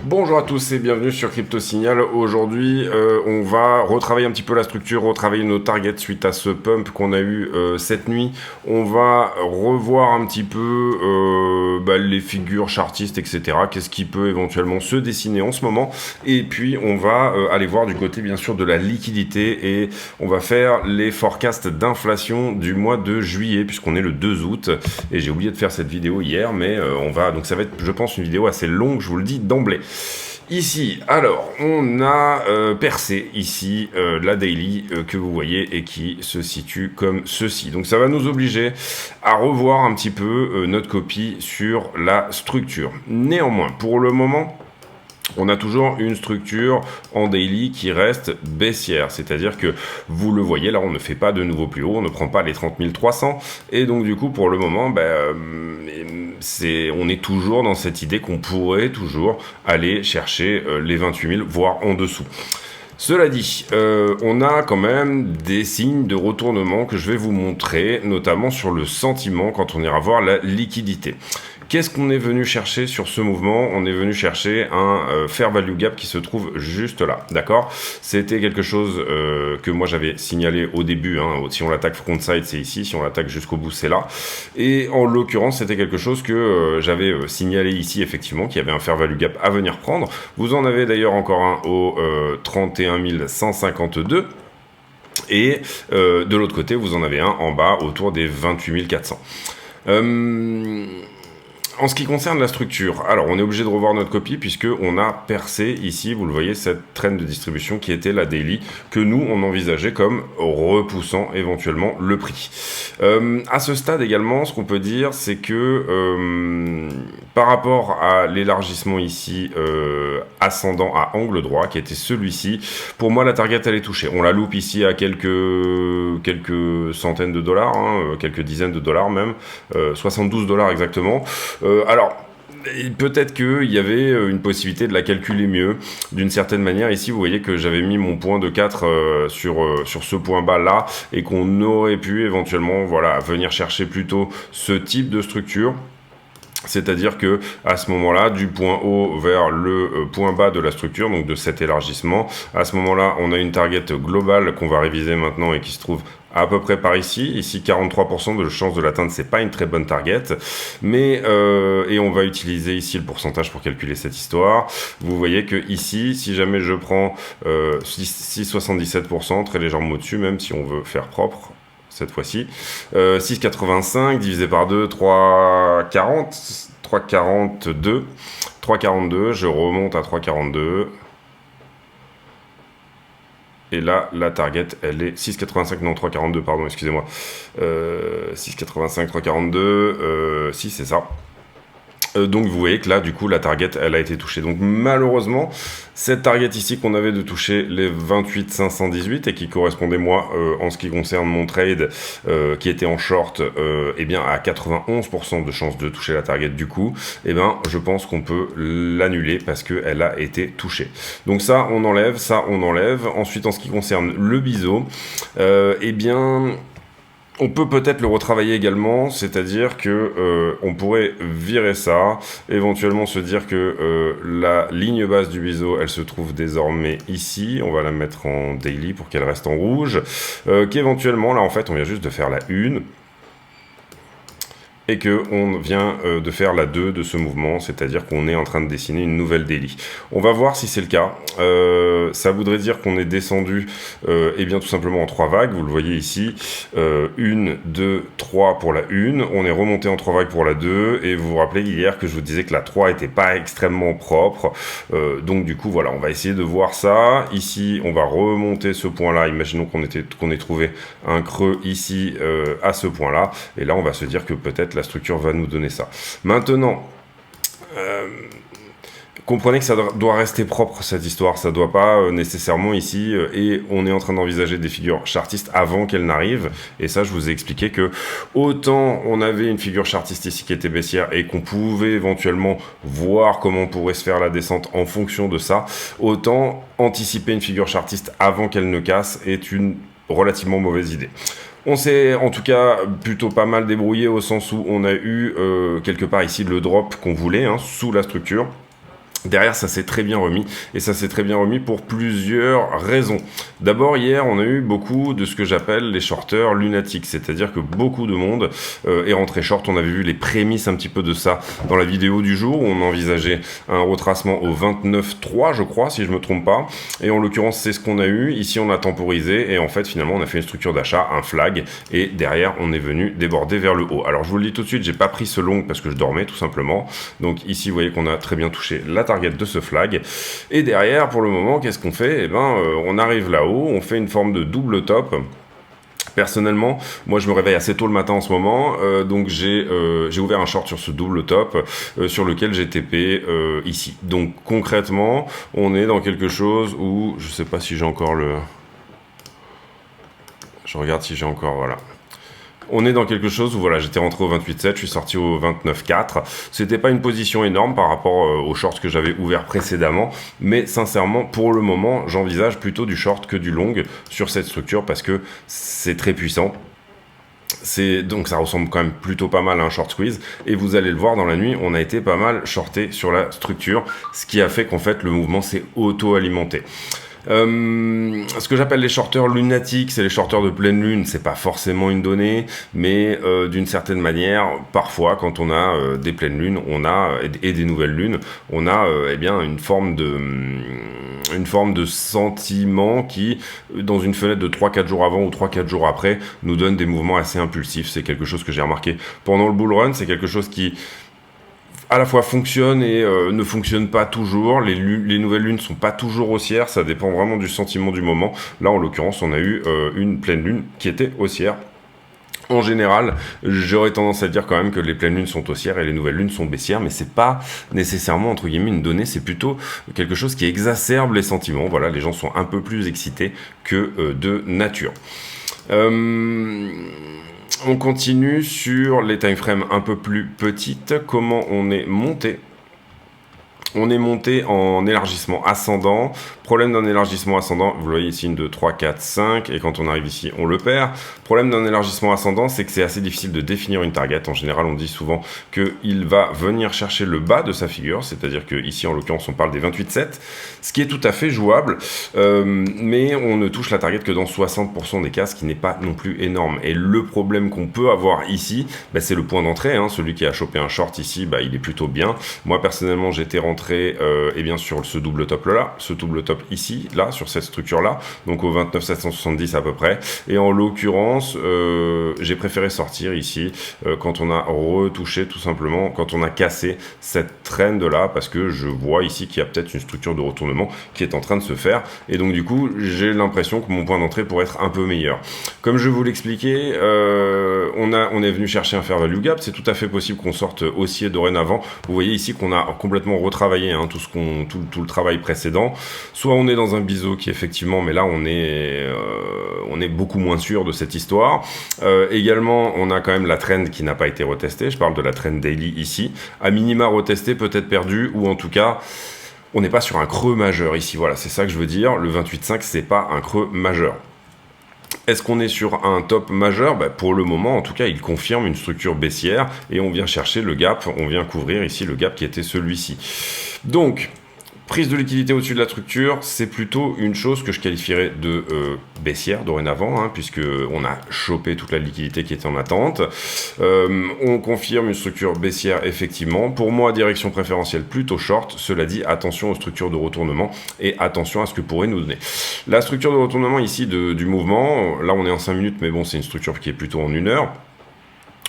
Bonjour à tous et bienvenue sur Crypto Signal. Aujourd'hui, on va retravailler un petit peu la structure, retravailler nos targets suite à ce pump qu'on a eu cette nuit. On va revoir un petit peu les figures chartistes, etc. Qu'est-ce qui peut éventuellement se dessiner en ce moment. Et puis, on va aller voir du côté, bien sûr, de la liquidité et on va faire les forecasts d'inflation du mois de juillet puisqu'on est le 2 août. Et j'ai oublié de faire cette vidéo hier, mais donc ça va être, je pense, une vidéo assez longue, je vous le dis d'emblée. Ici, alors, on a percé ici la daily que vous voyez et qui se situe comme ceci. Donc ça va nous obliger à revoir un petit peu notre copie sur la structure. Néanmoins, pour le moment, on a toujours une structure en daily qui reste baissière, c'est-à-dire que vous le voyez, là on ne fait pas de nouveau plus haut, on ne prend pas les 30 300, et donc du coup pour le moment, on est toujours dans cette idée qu'on pourrait toujours aller chercher les 28 000, voire en dessous. Cela dit, on a quand même des signes de retournement que je vais vous montrer, notamment sur le sentiment quand on ira voir la liquidité. Qu'est-ce qu'on est venu chercher sur ce mouvement? On est venu chercher un fair value gap qui se trouve juste là, d'accord? C'était quelque chose que moi j'avais signalé au début, hein. Si on l'attaque frontside, c'est ici, si on l'attaque jusqu'au bout, c'est là. Et en l'occurrence, c'était quelque chose que j'avais signalé ici, effectivement, qu'il y avait un fair value gap à venir prendre. Vous en avez d'ailleurs encore un au 31 152. Et de l'autre côté, vous en avez un en bas autour des 28 400. En ce qui concerne la structure, alors on est obligé de revoir notre copie puisque on a percé ici, vous le voyez, cette trend de distribution qui était la daily que nous on envisageait comme repoussant éventuellement le prix. À ce stade également, ce qu'on peut dire, c'est que par rapport à l'élargissement ici ascendant à angle droit, qui était celui-ci, pour moi la target elle est touchée. On la loupe ici à quelques centaines de dollars, hein, quelques dizaines de dollars même, 72 $ exactement. Alors, peut-être qu'il y avait une possibilité de la calculer mieux, d'une certaine manière. Ici, vous voyez que j'avais mis mon point de 4 sur ce point bas là, et qu'on aurait pu éventuellement venir chercher plutôt ce type de structure. C'est-à-dire que à ce moment-là, du point haut vers le point bas de la structure, donc de cet élargissement, à ce moment-là, on a une target globale qu'on va réviser maintenant et qui se trouve à peu près par ici. Ici, 43% de chance de l'atteindre, c'est pas une très bonne target, mais et on va utiliser ici le pourcentage pour calculer cette histoire. Vous voyez que ici, si jamais je prends 6,77%, très légèrement au-dessus, même si on veut faire propre, cette fois-ci, 6,85 divisé par 2, 3,40, 3,42, 3,42, je remonte à 3,42, et là, la target, elle est 6,85, non, 3,42, pardon, excusez-moi, 6,85, 3,42, si, c'est ça. Donc vous voyez que là, du coup, la target, elle a été touchée. Donc malheureusement, cette target ici qu'on avait de toucher les 28 518 et qui correspondait, moi, en ce qui concerne mon trade, qui était en short, eh bien à 91% de chance de toucher la target du coup, eh bien je pense qu'on peut l'annuler parce qu'elle a été touchée. Donc ça, on enlève, ça, on enlève. Ensuite, en ce qui concerne le biseau, eh bien... on peut peut-être le retravailler également, c'est-à-dire que on pourrait virer ça, éventuellement se dire que la ligne basse du biseau, elle se trouve désormais ici, on va la mettre en daily pour qu'elle reste en rouge, qu'éventuellement, là en fait, on vient juste de faire la 1, et qu'on vient de faire la 2 de ce mouvement, c'est-à-dire qu'on est en train de dessiner une nouvelle daily. On va voir si c'est le cas. Ça voudrait dire qu'on est descendu eh bien tout simplement en 3 vagues, vous le voyez ici, 1, 2, 3 pour la 1, on est remonté en 3 vagues pour la 2, et vous vous rappelez hier que je vous disais que la 3 était pas extrêmement propre, donc du coup voilà, on va essayer de voir ça. Ici, on va remonter ce point-là, imaginons qu'on ait trouvé un creux ici à ce point-là, et là on va se dire que peut-être la structure va nous donner ça. Maintenant, comprenez que ça doit rester propre cette histoire, ça doit pas nécessairement ici, et on est en train d'envisager des figures chartistes avant qu'elles n'arrivent, et ça je vous ai expliqué que autant on avait une figure chartiste ici qui était baissière et qu'on pouvait éventuellement voir comment on pourrait se faire la descente en fonction de ça, autant anticiper une figure chartiste avant qu'elle ne casse est une relativement mauvaise idée. On s'est en tout cas plutôt pas mal débrouillé au sens où on a eu quelque part ici le drop qu'on voulait hein, sous la structure. Derrière, ça s'est très bien remis, et ça s'est très bien remis pour plusieurs raisons. D'abord, hier, on a eu beaucoup de ce que j'appelle les shorteurs lunatiques, c'est-à-dire que beaucoup de monde est rentré short. On avait vu les prémices un petit peu de ça dans la vidéo du jour, où on envisageait un retracement au 29,3, je crois, si je me trompe pas. Et en l'occurrence, c'est ce qu'on a eu. Ici, on a temporisé, et en fait, finalement, on a fait une structure d'achat, un flag, et derrière, on est venu déborder vers le haut. Alors, je vous le dis tout de suite, j'ai pas pris ce long parce que je dormais, tout simplement. Donc ici, vous voyez qu'on a très bien touché la target de ce flag, et derrière pour le moment qu'est-ce qu'on fait? Eh ben on arrive là-haut, on fait une forme de double top. Personnellement, moi je me réveille assez tôt le matin en ce moment, donc j'ai ouvert un short sur ce double top sur lequel j'ai TP ici. Donc concrètement, on est dans quelque chose où, je sais pas si j'ai encore le... Je regarde si j'ai encore, voilà. On est dans quelque chose où voilà, j'étais rentré au 28,7, je suis sorti au 29,4. C'était pas une position énorme par rapport aux shorts que j'avais ouverts précédemment, mais sincèrement, pour le moment, j'envisage plutôt du short que du long sur cette structure parce que c'est très puissant. Donc ça ressemble quand même plutôt pas mal à un short squeeze, et vous allez le voir dans la nuit, on a été pas mal shorté sur la structure, ce qui a fait qu'en fait le mouvement s'est auto-alimenté. Ce que j'appelle les shorteurs lunatiques, c'est les shorteurs de pleine lune. C'est pas forcément une donnée, mais d'une certaine manière, parfois, quand on a des pleines lunes, on a et des nouvelles lunes, on a eh bien une forme de sentiment qui, dans une fenêtre de 3-4 jours avant ou 3-4 jours après, nous donne des mouvements assez impulsifs. C'est quelque chose que j'ai remarqué pendant le bull run. C'est quelque chose qui à la fois fonctionne et ne fonctionne pas toujours. Les nouvelles lunes sont pas toujours haussières, ça dépend vraiment du sentiment du moment. Là, en l'occurrence, on a eu une pleine lune qui était haussière. En général, j'aurais tendance à dire quand même que les pleines lunes sont haussières et les nouvelles lunes sont baissières, mais c'est pas nécessairement entre guillemets une donnée, c'est plutôt quelque chose qui exacerbe les sentiments. Voilà, les gens sont un peu plus excités que de nature. On continue sur les timeframes un peu plus petites. Comment on est monté? On est monté en élargissement ascendant. Problème d'un élargissement ascendant, vous le voyez ici, une 2, 3, 4, 5, et quand on arrive ici, on le perd. Problème d'un élargissement ascendant, c'est que c'est assez difficile de définir une target. En général, on dit souvent qu'il va venir chercher le bas de sa figure, c'est-à-dire qu'ici, en l'occurrence, on parle des 28,7, ce qui est tout à fait jouable, mais on ne touche la target que dans 60% des cas, ce qui n'est pas non plus énorme. Et le problème qu'on peut avoir ici, bah, c'est le point d'entrée. Hein. Celui qui a chopé un short ici, bah, il est plutôt bien. Moi, personnellement, j'étais rentré et bien sur ce double top là, ce double top ici, là, sur cette structure là, donc au 29,770 à peu près, et en l'occurrence j'ai préféré sortir ici quand on a retouché, tout simplement quand on a cassé cette trend là, parce que je vois ici qu'il y a peut-être une structure de retournement qui est en train de se faire, et donc du coup j'ai l'impression que mon point d'entrée pourrait être un peu meilleur. Comme je vous l'expliquais, on est venu chercher un fair value gap. C'est tout à fait possible qu'on sorte haussier dorénavant. Vous voyez ici qu'on a complètement retravaillé tout le travail précédent. Soit on est dans un biseau qui effectivement, mais là on est beaucoup moins sûr de cette histoire. Également, on a quand même la trend qui n'a pas été retestée. Je parle de la trend daily ici. À minima retestée, peut-être perdue, ou en tout cas, on n'est pas sur un creux majeur ici. Voilà, c'est ça que je veux dire. Le 28,5, c'est pas un creux majeur. Est-ce qu'on est sur un top majeur? Bah, pour le moment, en tout cas, il confirme une structure baissière et on vient chercher le gap, on vient couvrir ici le gap qui était celui-ci. Donc, prise de liquidité au-dessus de la structure, c'est plutôt une chose que je qualifierais de baissière dorénavant, hein, puisque on a chopé toute la liquidité qui était en attente. On confirme une structure baissière effectivement. Pour moi, direction préférentielle plutôt short. Cela dit, attention aux structures de retournement et attention à ce que pourrait nous donner. La structure de retournement ici du mouvement, là on est en 5 minutes, mais bon, c'est une structure qui est plutôt en 1 heure.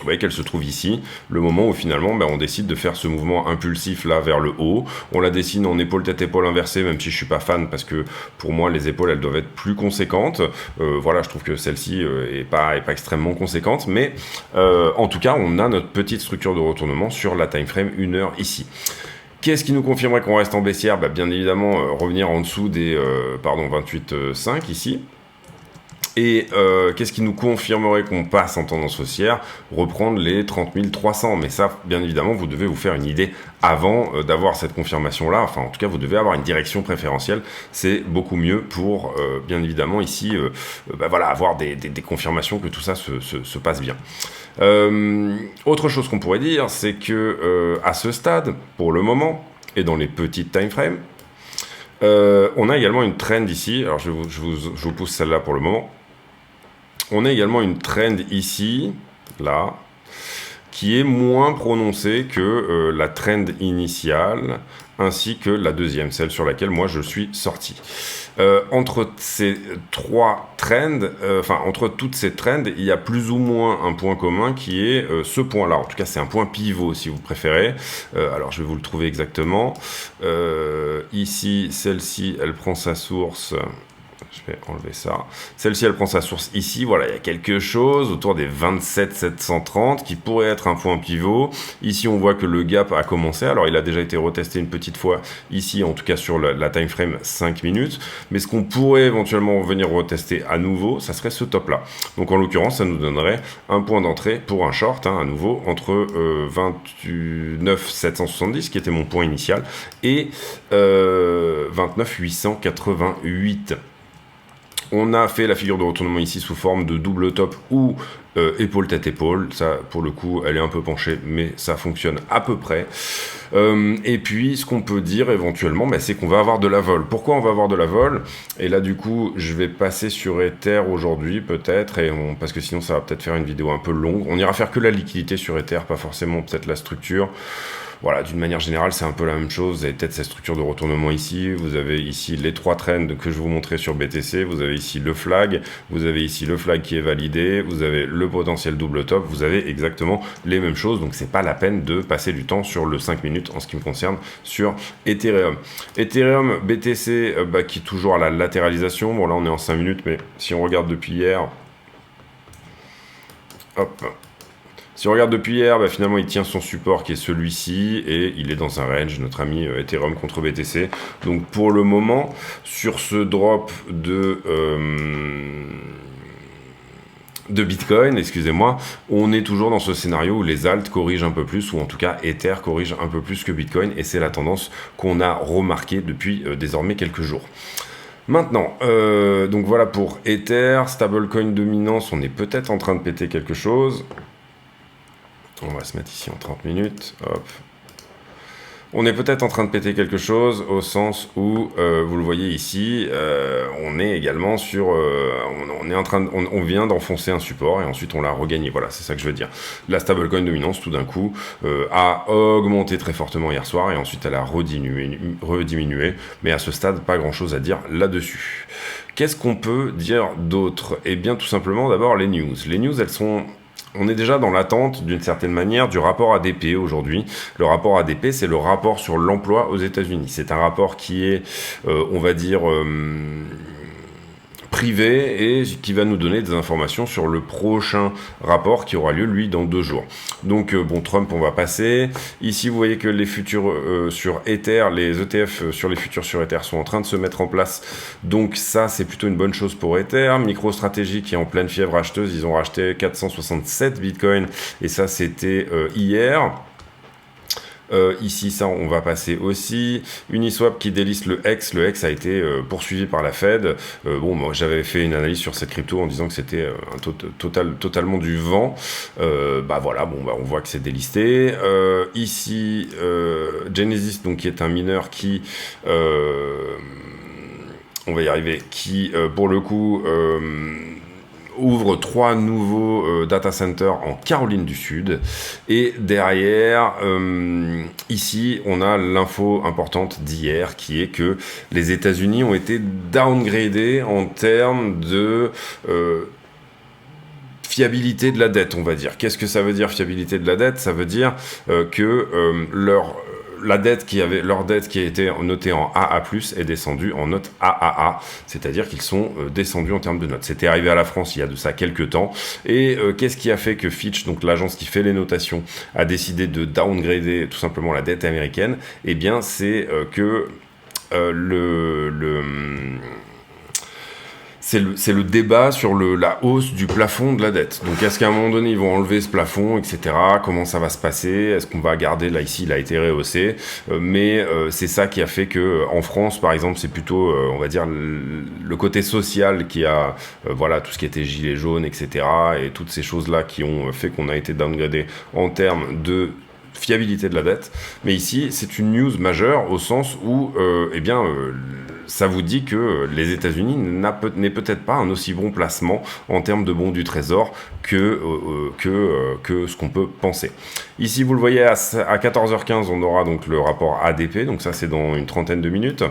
Vous voyez qu'elle se trouve ici, le moment où finalement on décide de faire ce mouvement impulsif là vers le haut. On la dessine en épaule tête épaule inversée, même si je suis pas fan parce que pour moi les épaules elles doivent être plus conséquentes. Voilà, je trouve que celle-ci est pas extrêmement conséquente, mais en tout cas on a notre petite structure de retournement sur la time frame 1 heure ici. Qu'est-ce qui nous confirmerait qu'on reste en baissière? Bien évidemment revenir en dessous des 28,5 ici. Et qu'est-ce qui nous confirmerait qu'on passe en tendance haussière? Reprendre les 30 300. Mais ça, bien évidemment, vous devez vous faire une idée avant d'avoir cette confirmation-là. Enfin, en tout cas, vous devez avoir une direction préférentielle. C'est beaucoup mieux pour, bien évidemment, ici, voilà, avoir des confirmations que tout ça se passe bien. Autre chose qu'on pourrait dire, c'est que à ce stade, pour le moment, et dans les petites time frames, on a également une trend ici. Alors, je vous pousse celle-là pour le moment. On a également une trend ici, là, qui est moins prononcée que la trend initiale, ainsi que la deuxième, celle sur laquelle moi je suis sorti. Entre ces trois trends, entre toutes ces trends, il y a plus ou moins un point commun qui est ce point-là. En tout cas, c'est un point pivot, si vous préférez. Alors, je vais vous le trouver exactement. Ici, celle-ci, elle prend sa source... Je vais enlever ça. Celle-ci, elle prend sa source ici. Voilà, il y a quelque chose autour des 27 730 qui pourrait être un point pivot. Ici, on voit que le gap a commencé. Alors, il a déjà été retesté une petite fois ici, en tout cas sur la time frame 5 minutes. Mais ce qu'on pourrait éventuellement venir retester à nouveau, ça serait ce top-là. Donc, en l'occurrence, ça nous donnerait un point d'entrée pour un short, à nouveau, entre 29 770, qui était mon point initial, et 29 888. On a fait la figure de retournement ici sous forme de double top ou épaule tête épaule. Ça, pour le coup, elle est un peu penchée, mais ça fonctionne à peu près. Et puis, ce qu'on peut dire éventuellement, c'est qu'on va avoir de la vol. Pourquoi on va avoir de la vol? Et là, du coup, je vais passer sur Ether aujourd'hui, peut-être, parce que sinon, ça va peut-être faire une vidéo un peu longue. On ira faire que la liquidité sur Ether, pas forcément peut-être la structure. Voilà, d'une manière générale, c'est un peu la même chose. Vous avez peut-être cette structure de retournement ici. Vous avez ici les trois trends que je vous montrais sur BTC. Vous avez ici le flag. Vous avez ici le flag qui est validé. Vous avez le potentiel double top. Vous avez exactement les mêmes choses. Donc, c'est pas la peine de passer du temps sur le 5 minutes en ce qui me concerne sur Ethereum. Ethereum, BTC, qui est toujours à la latéralisation. Bon, là, on est en 5 minutes, mais si on regarde depuis hier... Hop. Si on regarde depuis hier, finalement, il tient son support qui est celui-ci et il est dans un range, notre ami Ethereum contre BTC. Donc, pour le moment, sur ce drop de Bitcoin, excusez-moi, on est toujours dans ce scénario où les alts corrigent un peu plus, ou en tout cas Ether corrige un peu plus que Bitcoin, et c'est la tendance qu'on a remarquée depuis désormais quelques jours. Maintenant, donc voilà pour Ether, stablecoin dominance, on est peut-être en train de péter quelque chose. On va se mettre ici en 30 minutes, hop. On est peut-être en train de péter quelque chose au sens où, vous le voyez ici, on est également sur, on vient d'enfoncer un support et ensuite on l'a regagné. Voilà, c'est ça que je veux dire. La stablecoin dominance, tout d'un coup, a augmenté très fortement hier soir et ensuite elle a rediminué. Mais à ce stade, pas grand-chose à dire là-dessus. Qu'est-ce qu'on peut dire d'autre? Eh bien, tout simplement, d'abord les news. Les news, elles sont... On est déjà dans l'attente, d'une certaine manière, du rapport ADP aujourd'hui. Le rapport ADP, c'est le rapport sur l'emploi aux États-Unis. C'est un rapport qui est, on va dire, privé et qui va nous donner des informations sur le prochain rapport qui aura lieu, lui, dans 2 jours. Donc, Trump, on va passer. Ici, vous voyez que les futurs sur Ether, les ETF sur les futurs sur Ether sont en train de se mettre en place. Donc, ça, c'est plutôt une bonne chose pour Ether. MicroStrategy qui est en pleine fièvre acheteuse, ils ont racheté 467 Bitcoin et ça, c'était hier. Ici, ça, on va passer aussi. Uniswap qui déliste le X. Le X a été poursuivi par la Fed. Moi, j'avais fait une analyse sur cette crypto en disant que c'était totalement du vent. On voit que c'est délisté. Ici, Genesis, donc, qui est un mineur qui... on va y arriver. Qui, pour le coup... ouvre 3 nouveaux data centers en Caroline du Sud. Et derrière, ici, on a l'info importante d'hier, qui est que les États-Unis ont été downgradés en termes de... fiabilité de la dette, on va dire. Qu'est-ce que ça veut dire, fiabilité de la dette? Ça veut dire que leur dette qui a été notée en AA+, est descendue en note AAA, c'est-à-dire qu'ils sont descendus en termes de notes. C'était arrivé à la France il y a de ça quelques temps. Et qu'est-ce qui a fait que Fitch, donc l'agence qui fait les notations, a décidé de downgrader tout simplement la dette américaine? Eh bien, c'est que c'est le débat sur la hausse du plafond de la dette. Donc, est-ce qu'à un moment donné, ils vont enlever ce plafond, etc. Comment ça va se passer? Est-ce qu'on va garder, là, ici, il a été rehaussé. Mais c'est ça qui a fait que, en France, par exemple, c'est plutôt, on va dire, le côté social qui a, voilà, tout ce qui était gilets jaunes, etc. Et toutes ces choses-là qui ont fait qu'on a été downgradé en termes de fiabilité de la dette. Mais ici, c'est une news majeure au sens où, ça vous dit que les États-Unis n'est peut-être pas un aussi bon placement en termes de bons du trésor que ce qu'on peut penser. Ici, vous le voyez, à 14h15, on aura donc le rapport ADP, donc ça c'est dans une trentaine de minutes.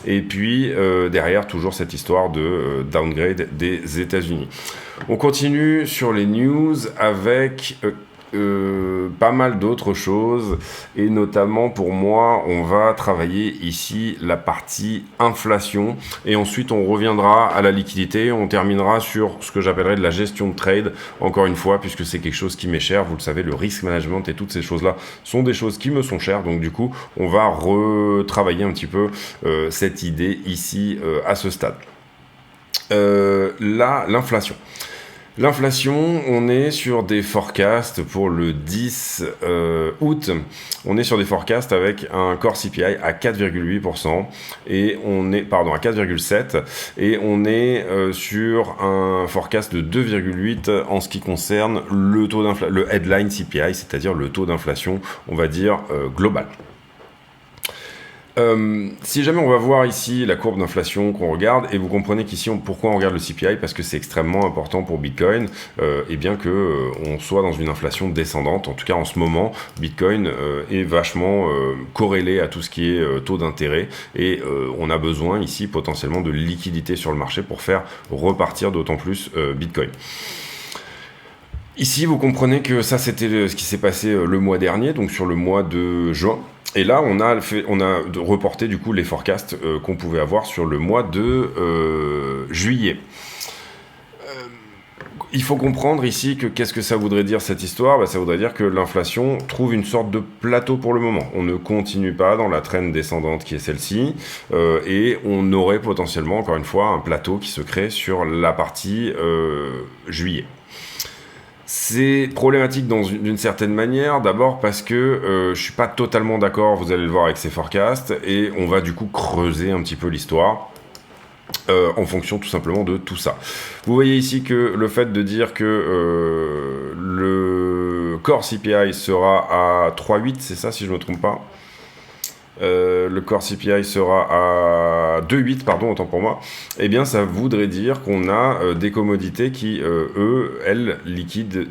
Et puis derrière, toujours cette histoire de downgrade des États-Unis. On continue sur les news avec pas mal d'autres choses, et notamment pour moi on va travailler ici la partie inflation, et ensuite on reviendra à la liquidité, on terminera sur ce que j'appellerais de la gestion de trade, encore une fois, puisque c'est quelque chose qui m'est cher, vous le savez, le risk management et toutes ces choses là sont des choses qui me sont chères, donc du coup on va retravailler un petit peu cette idée ici à ce stade. Là, l'inflation. L'inflation, on est sur des forecasts pour le 10 août. On est sur des forecasts avec un core CPI à 4,8% et on est, pardon, à 4,7 et on est sur un forecast de 2,8 en ce qui concerne le taux d'inflation, le headline CPI, c'est-à-dire le taux d'inflation, on va dire global. Si jamais on va voir ici la courbe d'inflation qu'on regarde, et vous comprenez qu'ici pourquoi on regarde le CPI, parce que c'est extrêmement important pour Bitcoin, et bien que on soit dans une inflation descendante. En tout cas en ce moment, Bitcoin est vachement corrélé à tout ce qui est taux d'intérêt, et on a besoin ici potentiellement de liquidité sur le marché pour faire repartir d'autant plus Bitcoin. Ici, vous comprenez que ça, c'était ce qui s'est passé le mois dernier, donc sur le mois de juin. Et là, on a reporté du coup les forecasts qu'on pouvait avoir sur le mois de juillet. Il faut comprendre ici que qu'est-ce que ça voudrait dire cette histoire? Ça voudrait dire que l'inflation trouve une sorte de plateau pour le moment. On ne continue pas dans la trend descendante qui est celle-ci, et on aurait potentiellement, encore une fois, un plateau qui se crée sur la partie juillet. C'est problématique d'une certaine manière, d'abord parce que je suis pas totalement d'accord, vous allez le voir avec ces forecasts, et on va du coup creuser un petit peu l'histoire en fonction tout simplement de tout ça. Vous voyez ici que le fait de dire que le core CPI sera à 3,8, c'est ça si je ne me trompe pas. Le core CPI sera à 2,8, pardon, autant pour moi, eh bien ça voudrait dire qu'on a des commodités qui, elles, liquident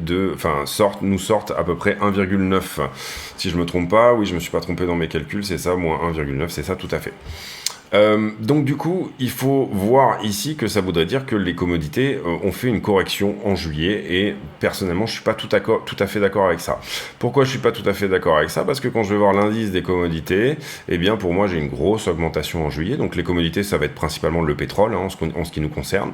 nous sortent à peu près 1,9. Si je me trompe pas, oui, je me suis pas trompé dans mes calculs, c'est ça, moins 1,9, c'est ça, tout à fait. Donc du coup, il faut voir ici que ça voudrait dire que les commodités ont fait une correction en juillet, et personnellement, je suis pas tout à fait d'accord avec ça. Pourquoi je suis pas tout à fait d'accord avec ça? Parce que quand je vais voir l'indice des commodités, eh bien pour moi, j'ai une grosse augmentation en juillet. Donc les commodités, ça va être principalement le pétrole, hein, en ce qui nous concerne.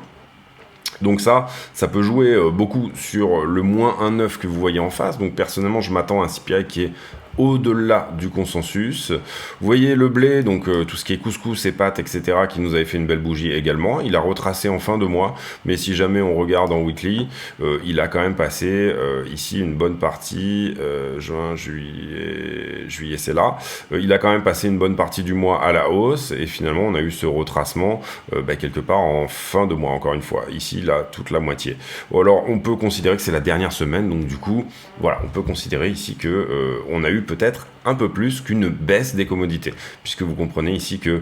Donc ça peut jouer beaucoup sur le moins 1,9 que vous voyez en face. Donc personnellement, je m'attends à un CPI qui est au-delà du consensus. Vous voyez le blé, donc tout ce qui est couscous et pâtes, etc., qui nous avait fait une belle bougie également. Il a retracé en fin de mois, mais si jamais on regarde en weekly, il a quand même passé ici une bonne partie, juin, juillet, c'est là. Il a quand même passé une bonne partie du mois à la hausse, et finalement on a eu ce retracement quelque part en fin de mois, encore une fois. Ici, là, toute la moitié. Ou alors on peut considérer que c'est la dernière semaine, donc du coup, voilà, on peut considérer ici que on a eu peut-être un peu plus qu'une baisse des commodités, puisque vous comprenez ici que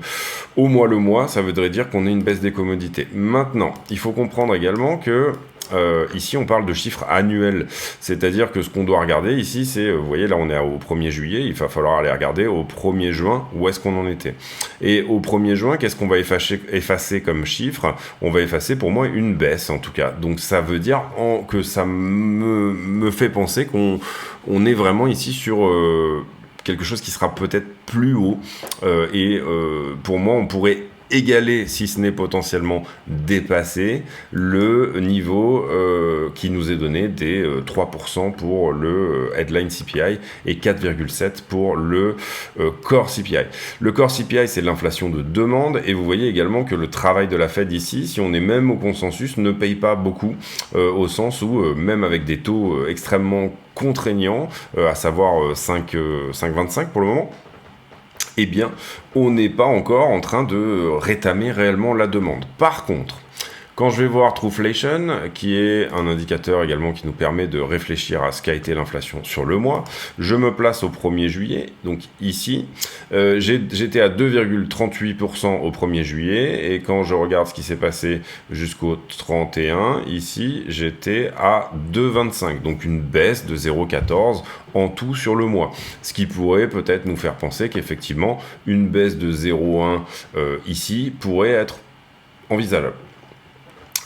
au mois le mois, ça voudrait dire qu'on ait une baisse des commodités. Maintenant, il faut comprendre également que ici on parle de chiffres annuels, c'est-à-dire que ce qu'on doit regarder ici, c'est, vous voyez là on est au 1er juillet, il va falloir aller regarder au 1er juin où est-ce qu'on en était. Et au 1er juin, qu'est-ce qu'on va effacer comme chiffre? On va effacer pour moi une baisse en tout cas. Donc ça veut dire que ça me fait penser qu'on est vraiment ici sur quelque chose qui sera peut-être plus haut, et pour moi on pourrait égaler, si ce n'est potentiellement dépasser, le niveau qui nous est donné des 3% pour le headline CPI et 4,7% pour le core CPI. Le core CPI, c'est l'inflation de demande, et vous voyez également que le travail de la Fed ici, si on est même au consensus, ne paye pas beaucoup, au sens où même avec des taux extrêmement contraignants, à savoir 5,25 pour le moment, eh bien, on n'est pas encore en train de rétamer réellement la demande. Par contre, quand je vais voir Trueflation, qui est un indicateur également qui nous permet de réfléchir à ce qu'a été l'inflation sur le mois, je me place au 1er juillet, donc ici, j'étais à 2,38% au 1er juillet, et quand je regarde ce qui s'est passé jusqu'au 31, ici, j'étais à 2,25, donc une baisse de 0,14 en tout sur le mois, ce qui pourrait peut-être nous faire penser qu'effectivement, une baisse de 0,1 ici pourrait être envisageable.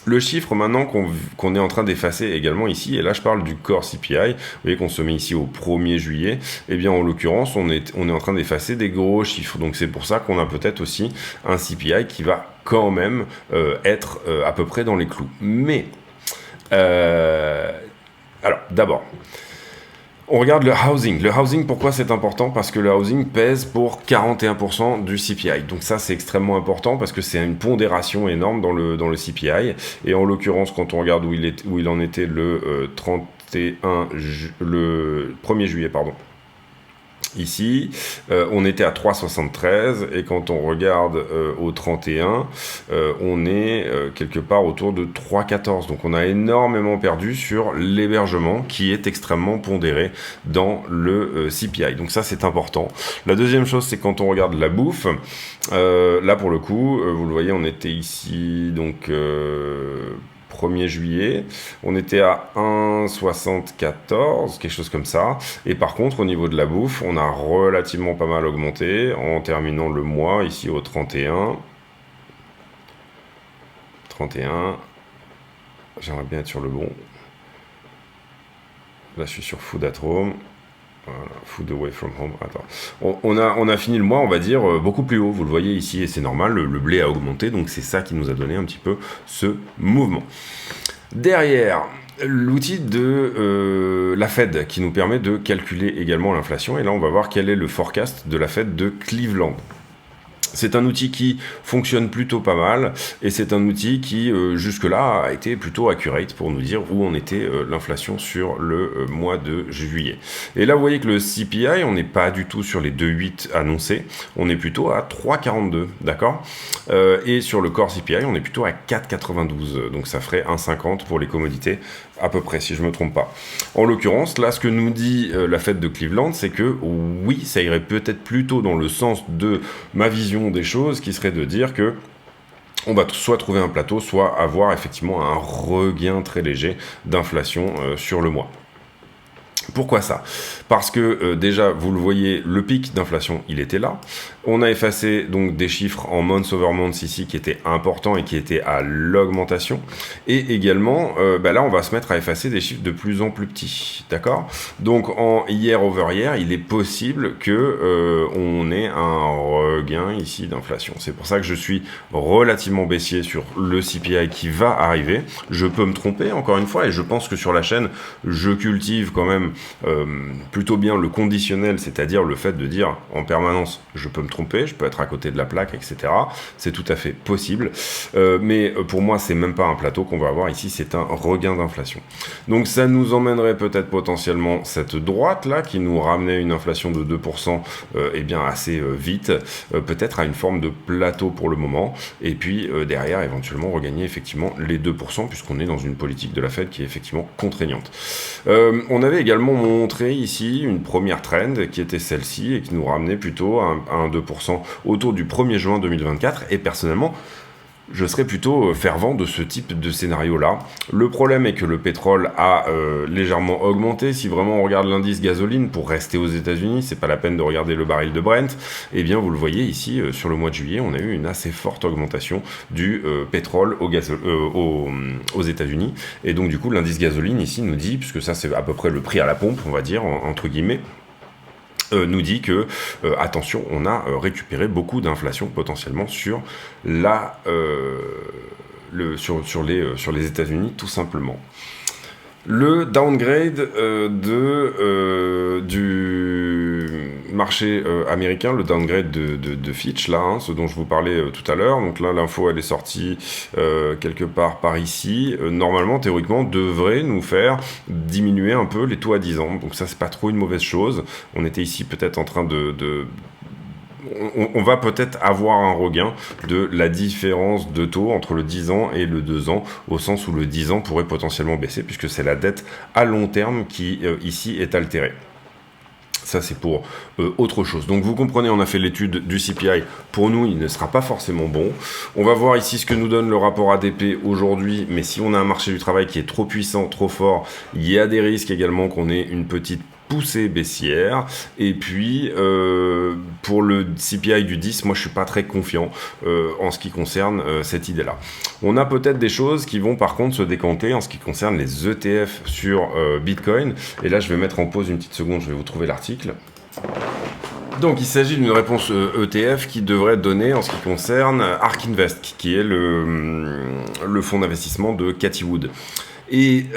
Le chiffre maintenant qu'on est en train d'effacer également ici, et là je parle du core CPI, vous voyez qu'on se met ici au 1er juillet, et bien en l'occurrence on est en train d'effacer des gros chiffres, donc c'est pour ça qu'on a peut-être aussi un CPI qui va quand même être à peu près dans les clous. Mais, alors d'abord, on regarde le housing. Le housing, pourquoi c'est important? Parce que le housing pèse pour 41% du CPI. Donc ça, c'est extrêmement important parce que c'est une pondération énorme dans le CPI. Et en l'occurrence, quand on regarde où il en était le 1er juillet, pardon. Ici, on était à 3,73 et quand on regarde au 31, on est quelque part autour de 3,14. Donc on a énormément perdu sur l'hébergement qui est extrêmement pondéré dans le CPI. Donc ça, c'est important. La deuxième chose, c'est quand on regarde la bouffe. Là, pour le coup, vous le voyez, on était ici, donc 1er juillet, on était à 1,74, quelque chose comme ça. Et par contre, au niveau de la bouffe, on a relativement pas mal augmenté en terminant le mois ici au 31. 31. J'aimerais bien être sur le bon. Là, je suis sur Food at Home. Voilà, food away from home. Attends. On a fini le mois, on va dire, beaucoup plus haut. Vous le voyez ici, et c'est normal, le blé a augmenté, donc c'est ça qui nous a donné un petit peu ce mouvement. Derrière, l'outil de la Fed, qui nous permet de calculer également l'inflation. Et là, on va voir quel est le forecast de la Fed de Cleveland. C'est un outil qui fonctionne plutôt pas mal, et c'est un outil qui, jusque-là, a été plutôt accurate pour nous dire où en était l'inflation sur le mois de juillet. Et là, vous voyez que le CPI, on n'est pas du tout sur les 2,8 annoncés, on est plutôt à 3,42, d'accord ? Et sur le core CPI, on est plutôt à 4,92, donc ça ferait 1,50 pour les commodités, à peu près, si je ne me trompe pas. En l'occurrence, là, ce que nous dit la Fed de Cleveland, c'est que oui, ça irait peut-être plutôt dans le sens de ma vision des choses, qui serait de dire que on va soit trouver un plateau, soit avoir effectivement un regain très léger d'inflation sur le mois. Pourquoi ça? Parce que déjà, vous le voyez, le pic d'inflation, il était là. On a effacé donc des chiffres en months over months ici qui étaient importants et qui étaient à l'augmentation. Et également, là, on va se mettre à effacer des chiffres de plus en plus petits. D'accord? Donc, en year over year, il est possible que on ait un regain ici d'inflation. C'est pour ça que je suis relativement baissier sur le CPI qui va arriver. Je peux me tromper, encore une fois, et je pense que sur la chaîne, je cultive quand même plutôt bien le conditionnel, c'est-à-dire le fait de dire en permanence je peux me tromper, je peux être à côté de la plaque, etc. C'est tout à fait possible, mais pour moi c'est même pas un plateau qu'on va avoir ici, c'est un regain d'inflation. Donc ça nous emmènerait peut-être potentiellement cette droite là qui nous ramenait une inflation de 2% assez vite, peut-être à une forme de plateau pour le moment, et puis derrière éventuellement regagner effectivement les 2% puisqu'on est dans une politique de la Fed qui est effectivement contraignante. On avait également montré ici une première trend qui était celle-ci et qui nous ramenait plutôt à un 2% autour du 1er juin 2024, et personnellement je serais plutôt fervent de ce type de scénario-là. Le problème est que le pétrole a légèrement augmenté. Si vraiment on regarde l'indice gasoline, pour rester aux États-Unis, c'est pas la peine de regarder le baril de Brent. Eh bien, vous le voyez ici, sur le mois de juillet, on a eu une assez forte augmentation du pétrole aux États-Unis. Et donc, du coup, l'indice gasoline ici nous dit, puisque ça c'est à peu près le prix à la pompe, on va dire, entre guillemets, nous dit que, attention, on a récupéré beaucoup d'inflation potentiellement sur sur les États-Unis, tout simplement. Le downgrade du marché américain, le downgrade de Fitch, là, hein, ce dont je vous parlais tout à l'heure. Donc là, l'info, elle est sortie quelque part par ici. Normalement, théoriquement, devrait nous faire diminuer un peu les taux à 10 ans. Donc ça, c'est pas trop une mauvaise chose. On était ici peut-être en train on va peut-être avoir un regain de la différence de taux entre le 10 ans et le 2 ans, au sens où le 10 ans pourrait potentiellement baisser, puisque c'est la dette à long terme qui, ici, est altérée. Ça, c'est pour autre chose. Donc, vous comprenez, on a fait l'étude du CPI. Pour nous, il ne sera pas forcément bon. On va voir ici ce que nous donne le rapport ADP aujourd'hui. Mais si on a un marché du travail qui est trop puissant, trop fort, il y a des risques également qu'on ait une petite poussée baissière. Et puis, pour le CPI du 10, moi, je suis pas très confiant en ce qui concerne cette idée-là. On a peut-être des choses qui vont, par contre, se décanter en ce qui concerne les ETF sur Bitcoin. Et là, je vais mettre en pause une petite seconde, je vais vous trouver l'article. Donc, il s'agit d'une réponse ETF qui devrait être donnée en ce qui concerne ARK Invest, qui est le fonds d'investissement de Cathie Wood. Et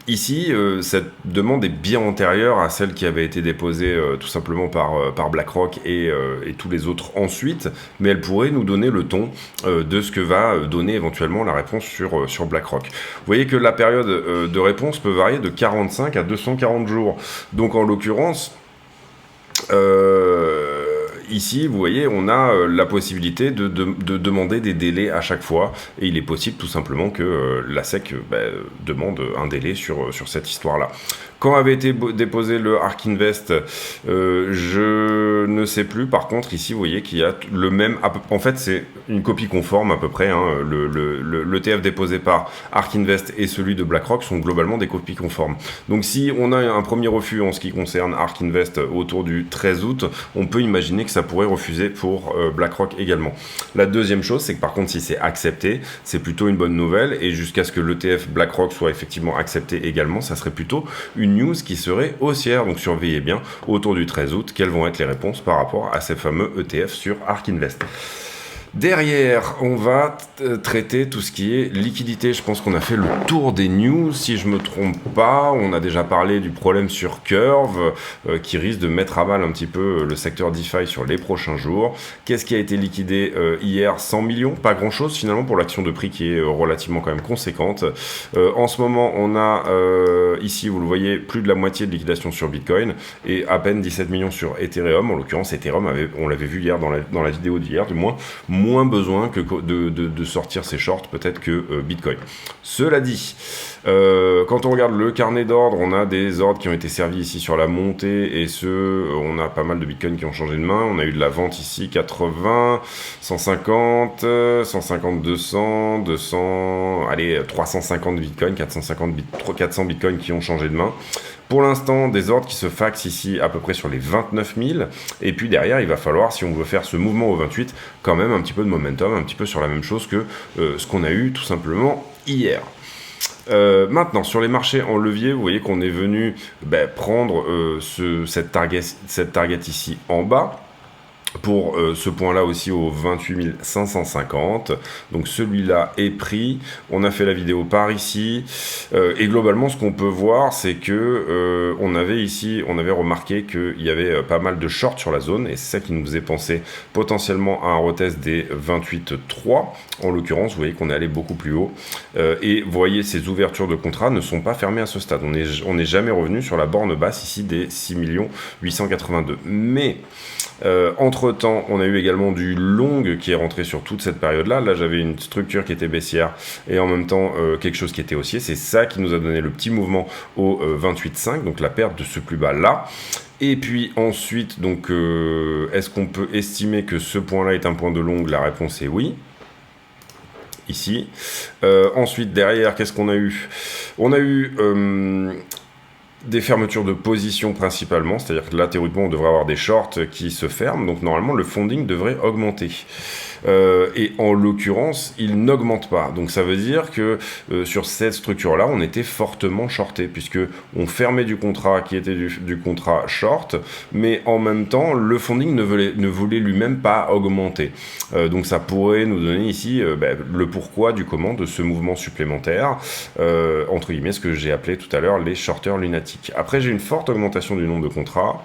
ici, cette demande est bien antérieure à celle qui avait été déposée tout simplement par BlackRock et tous les autres ensuite, mais elle pourrait nous donner le ton de ce que va donner éventuellement la réponse sur BlackRock. Vous voyez que la période de réponse peut varier de 45 à 240 jours. Donc en l'occurrence, ici, vous voyez, on a la possibilité de demander des délais à chaque fois, et il est possible tout simplement que la SEC demande un délai sur cette histoire-là. Quand avait été déposé le ARK Invest, je ne sais plus. Par contre, ici, vous voyez qu'il y a le même... En fait, c'est une copie conforme à peu près. Hein. L'ETF déposé par ARK Invest et celui de BlackRock sont globalement des copies conformes. Donc, si on a un premier refus en ce qui concerne ARK Invest autour du 13 août, on peut imaginer que ça pourrait refuser pour BlackRock également. La deuxième chose, c'est que par contre, si c'est accepté, c'est plutôt une bonne nouvelle. Et jusqu'à ce que l'ETF BlackRock soit effectivement accepté également, ça serait plutôt une news qui serait haussière. Donc surveillez bien autour du 13 août quelles vont être les réponses par rapport à ces fameux ETF sur ARK Invest. Derrière, on va traiter tout ce qui est liquidité. Je pense qu'on a fait le tour des news, si je me trompe pas. On a déjà parlé du problème sur Curve, qui risque de mettre à mal un petit peu le secteur DeFi sur les prochains jours. Qu'est-ce qui a été liquidé hier? 100 millions, pas grand-chose finalement pour l'action de prix qui est relativement quand même conséquente. En ce moment, on a ici, vous le voyez, plus de la moitié de liquidation sur Bitcoin et à peine 17 millions sur Ethereum. En l'occurrence, Ethereum, on l'avait vu hier dans la vidéo d'hier, du moins besoin que de sortir ses shorts peut-être que Bitcoin. Cela dit, quand on regarde le carnet d'ordre, on a des ordres qui ont été servis ici sur la montée et on a pas mal de Bitcoin qui ont changé de main. On a eu de la vente ici 80, 150, 150, 200, 200, allez 350 Bitcoin, 400 Bitcoin qui ont changé de main. Pour l'instant, des ordres qui se faxent ici à peu près sur les 29 000. Et puis derrière, il va falloir, si on veut faire ce mouvement au 28, quand même un petit peu de momentum, un petit peu sur la même chose que ce qu'on a eu tout simplement hier. Maintenant, sur les marchés en levier, vous voyez qu'on est venu prendre cette target ici en bas. Pour ce point-là aussi au 28 550, donc celui-là est pris. On a fait la vidéo par ici et globalement ce qu'on peut voir c'est que on avait remarqué qu'il y avait pas mal de shorts sur la zone et c'est ça qui nous faisait penser potentiellement à un retest des 28,3. En l'occurrence, vous voyez qu'on est allé beaucoup plus haut et vous voyez ces ouvertures de contrats ne sont pas fermées à ce stade. On n'est jamais revenu sur la borne basse ici des 6 882. Mais entre-temps, on a eu également du long qui est rentré sur toute cette période-là. Là, j'avais une structure qui était baissière et en même temps quelque chose qui était haussier. C'est ça qui nous a donné le petit mouvement au 28,5, donc la perte de ce plus bas-là. Et puis ensuite, donc, est-ce qu'on peut estimer que ce point-là est un point de long? La réponse est oui. Ici. Ensuite, derrière, qu'est-ce qu'on a eu? On a eu... des fermetures de position principalement, c'est-à-dire que là, théoriquement, on devrait avoir des shorts qui se ferment, donc normalement, le funding devrait augmenter. Et en l'occurrence, il n'augmente pas. Donc ça veut dire que sur cette structure-là, on était fortement shorté, puisque on fermait du contrat qui était du contrat short, mais en même temps, le funding ne voulait lui-même pas augmenter. Donc ça pourrait nous donner ici le pourquoi du comment de ce mouvement supplémentaire, entre guillemets, ce que j'ai appelé tout à l'heure les shorters lunatiques. Après, j'ai une forte augmentation du nombre de contrats,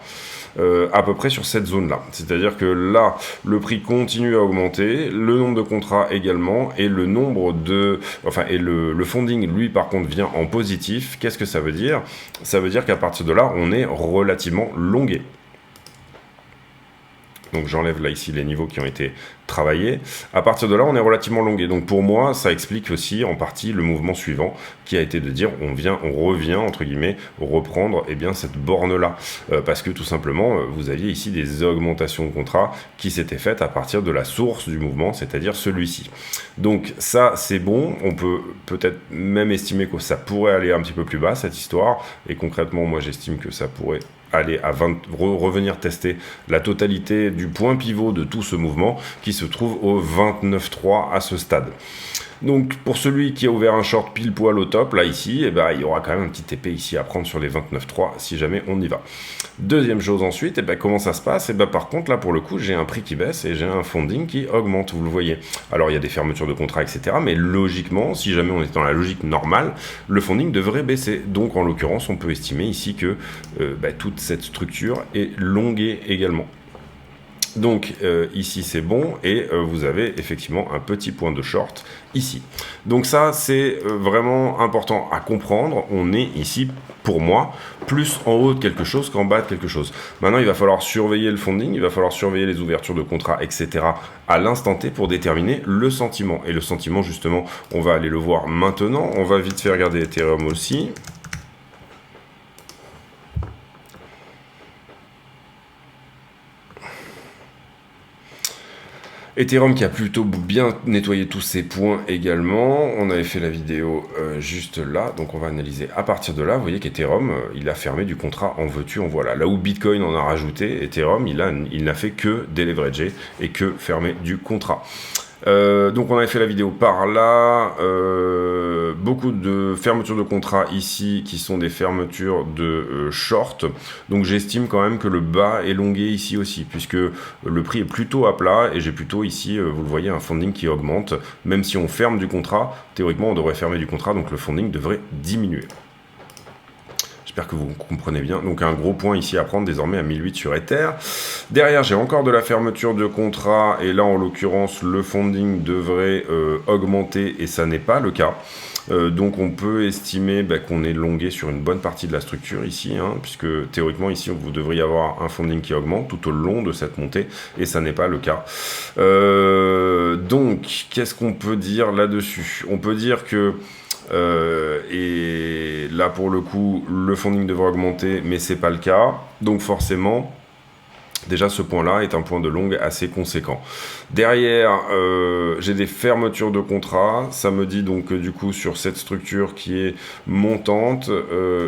à peu près sur cette zone-là. C'est-à-dire que là, le prix continue à augmenter, le nombre de contrats également, et le nombre de... Enfin, et le funding, lui, par contre, vient en positif. Qu'est-ce que ça veut dire? Ça veut dire qu'à partir de là, on est relativement longué. Donc j'enlève là ici les niveaux qui ont été travaillés. À partir de là, on est relativement longué. Donc pour moi, ça explique aussi en partie le mouvement suivant, qui a été de dire on revient entre guillemets reprendre cette borne-là, parce que tout simplement vous aviez ici des augmentations de contrats qui s'étaient faites à partir de la source du mouvement, c'est-à-dire celui-ci. Donc ça c'est bon. On peut peut-être même estimer que ça pourrait aller un petit peu plus bas cette histoire. Et concrètement, moi j'estime que ça pourrait aller à revenir tester la totalité du point pivot de tout ce mouvement qui se trouve au 29,3 à ce stade. Donc pour celui qui a ouvert un short pile poil au top, là ici, il y aura quand même un petit épée ici à prendre sur les 29,3 si jamais on y va. Deuxième chose ensuite, comment ça se passe? Par contre là pour le coup j'ai un prix qui baisse et j'ai un funding qui augmente, vous le voyez. Alors il y a des fermetures de contrats etc, mais logiquement si jamais on est dans la logique normale, le funding devrait baisser. Donc en l'occurrence on peut estimer ici que toute cette structure est longuée également. Donc ici c'est bon et vous avez effectivement un petit point de short ici. Donc ça c'est vraiment important à comprendre. On est ici pour moi plus en haut de quelque chose qu'en bas de quelque chose. Maintenant il va falloir surveiller le funding, il va falloir surveiller les ouvertures de contrats etc. à l'instant T pour déterminer le sentiment. Et le sentiment justement on va aller le voir maintenant. On va vite fait regarder Ethereum aussi. Ethereum qui a plutôt bien nettoyé tous ses points également. On avait fait la vidéo juste là, donc on va analyser à partir de là. Vous voyez qu'Ethereum, il a fermé du contrat en veux-tu, en voilà. Là où Bitcoin en a rajouté, Ethereum, il n'a fait que déleverager et que fermer du contrat. Donc on avait fait la vidéo par là, beaucoup de fermetures de contrats ici qui sont des fermetures de short, donc j'estime quand même que le bas est longué ici aussi puisque le prix est plutôt à plat et j'ai plutôt ici, vous le voyez, un funding qui augmente. Même si on ferme du contrat, théoriquement on devrait fermer du contrat, donc le funding devrait diminuer. J'espère que vous comprenez bien. Donc un gros point ici à prendre désormais à 1008 sur Ether. Derrière, j'ai encore de la fermeture de contrat. Et là, en l'occurrence, le funding devrait augmenter et ça n'est pas le cas. Donc on peut estimer qu'on est longué sur une bonne partie de la structure ici, puisque théoriquement ici vous devriez avoir un funding qui augmente tout au long de cette montée et ça n'est pas le cas. Donc qu'est-ce qu'on peut dire là-dessus? On peut dire que et là pour le coup le funding devrait augmenter mais c'est pas le cas, donc forcément déjà ce point là est un point de longue assez conséquent. Derrière j'ai des fermetures de contrat, ça me dit donc que du coup sur cette structure qui est montante,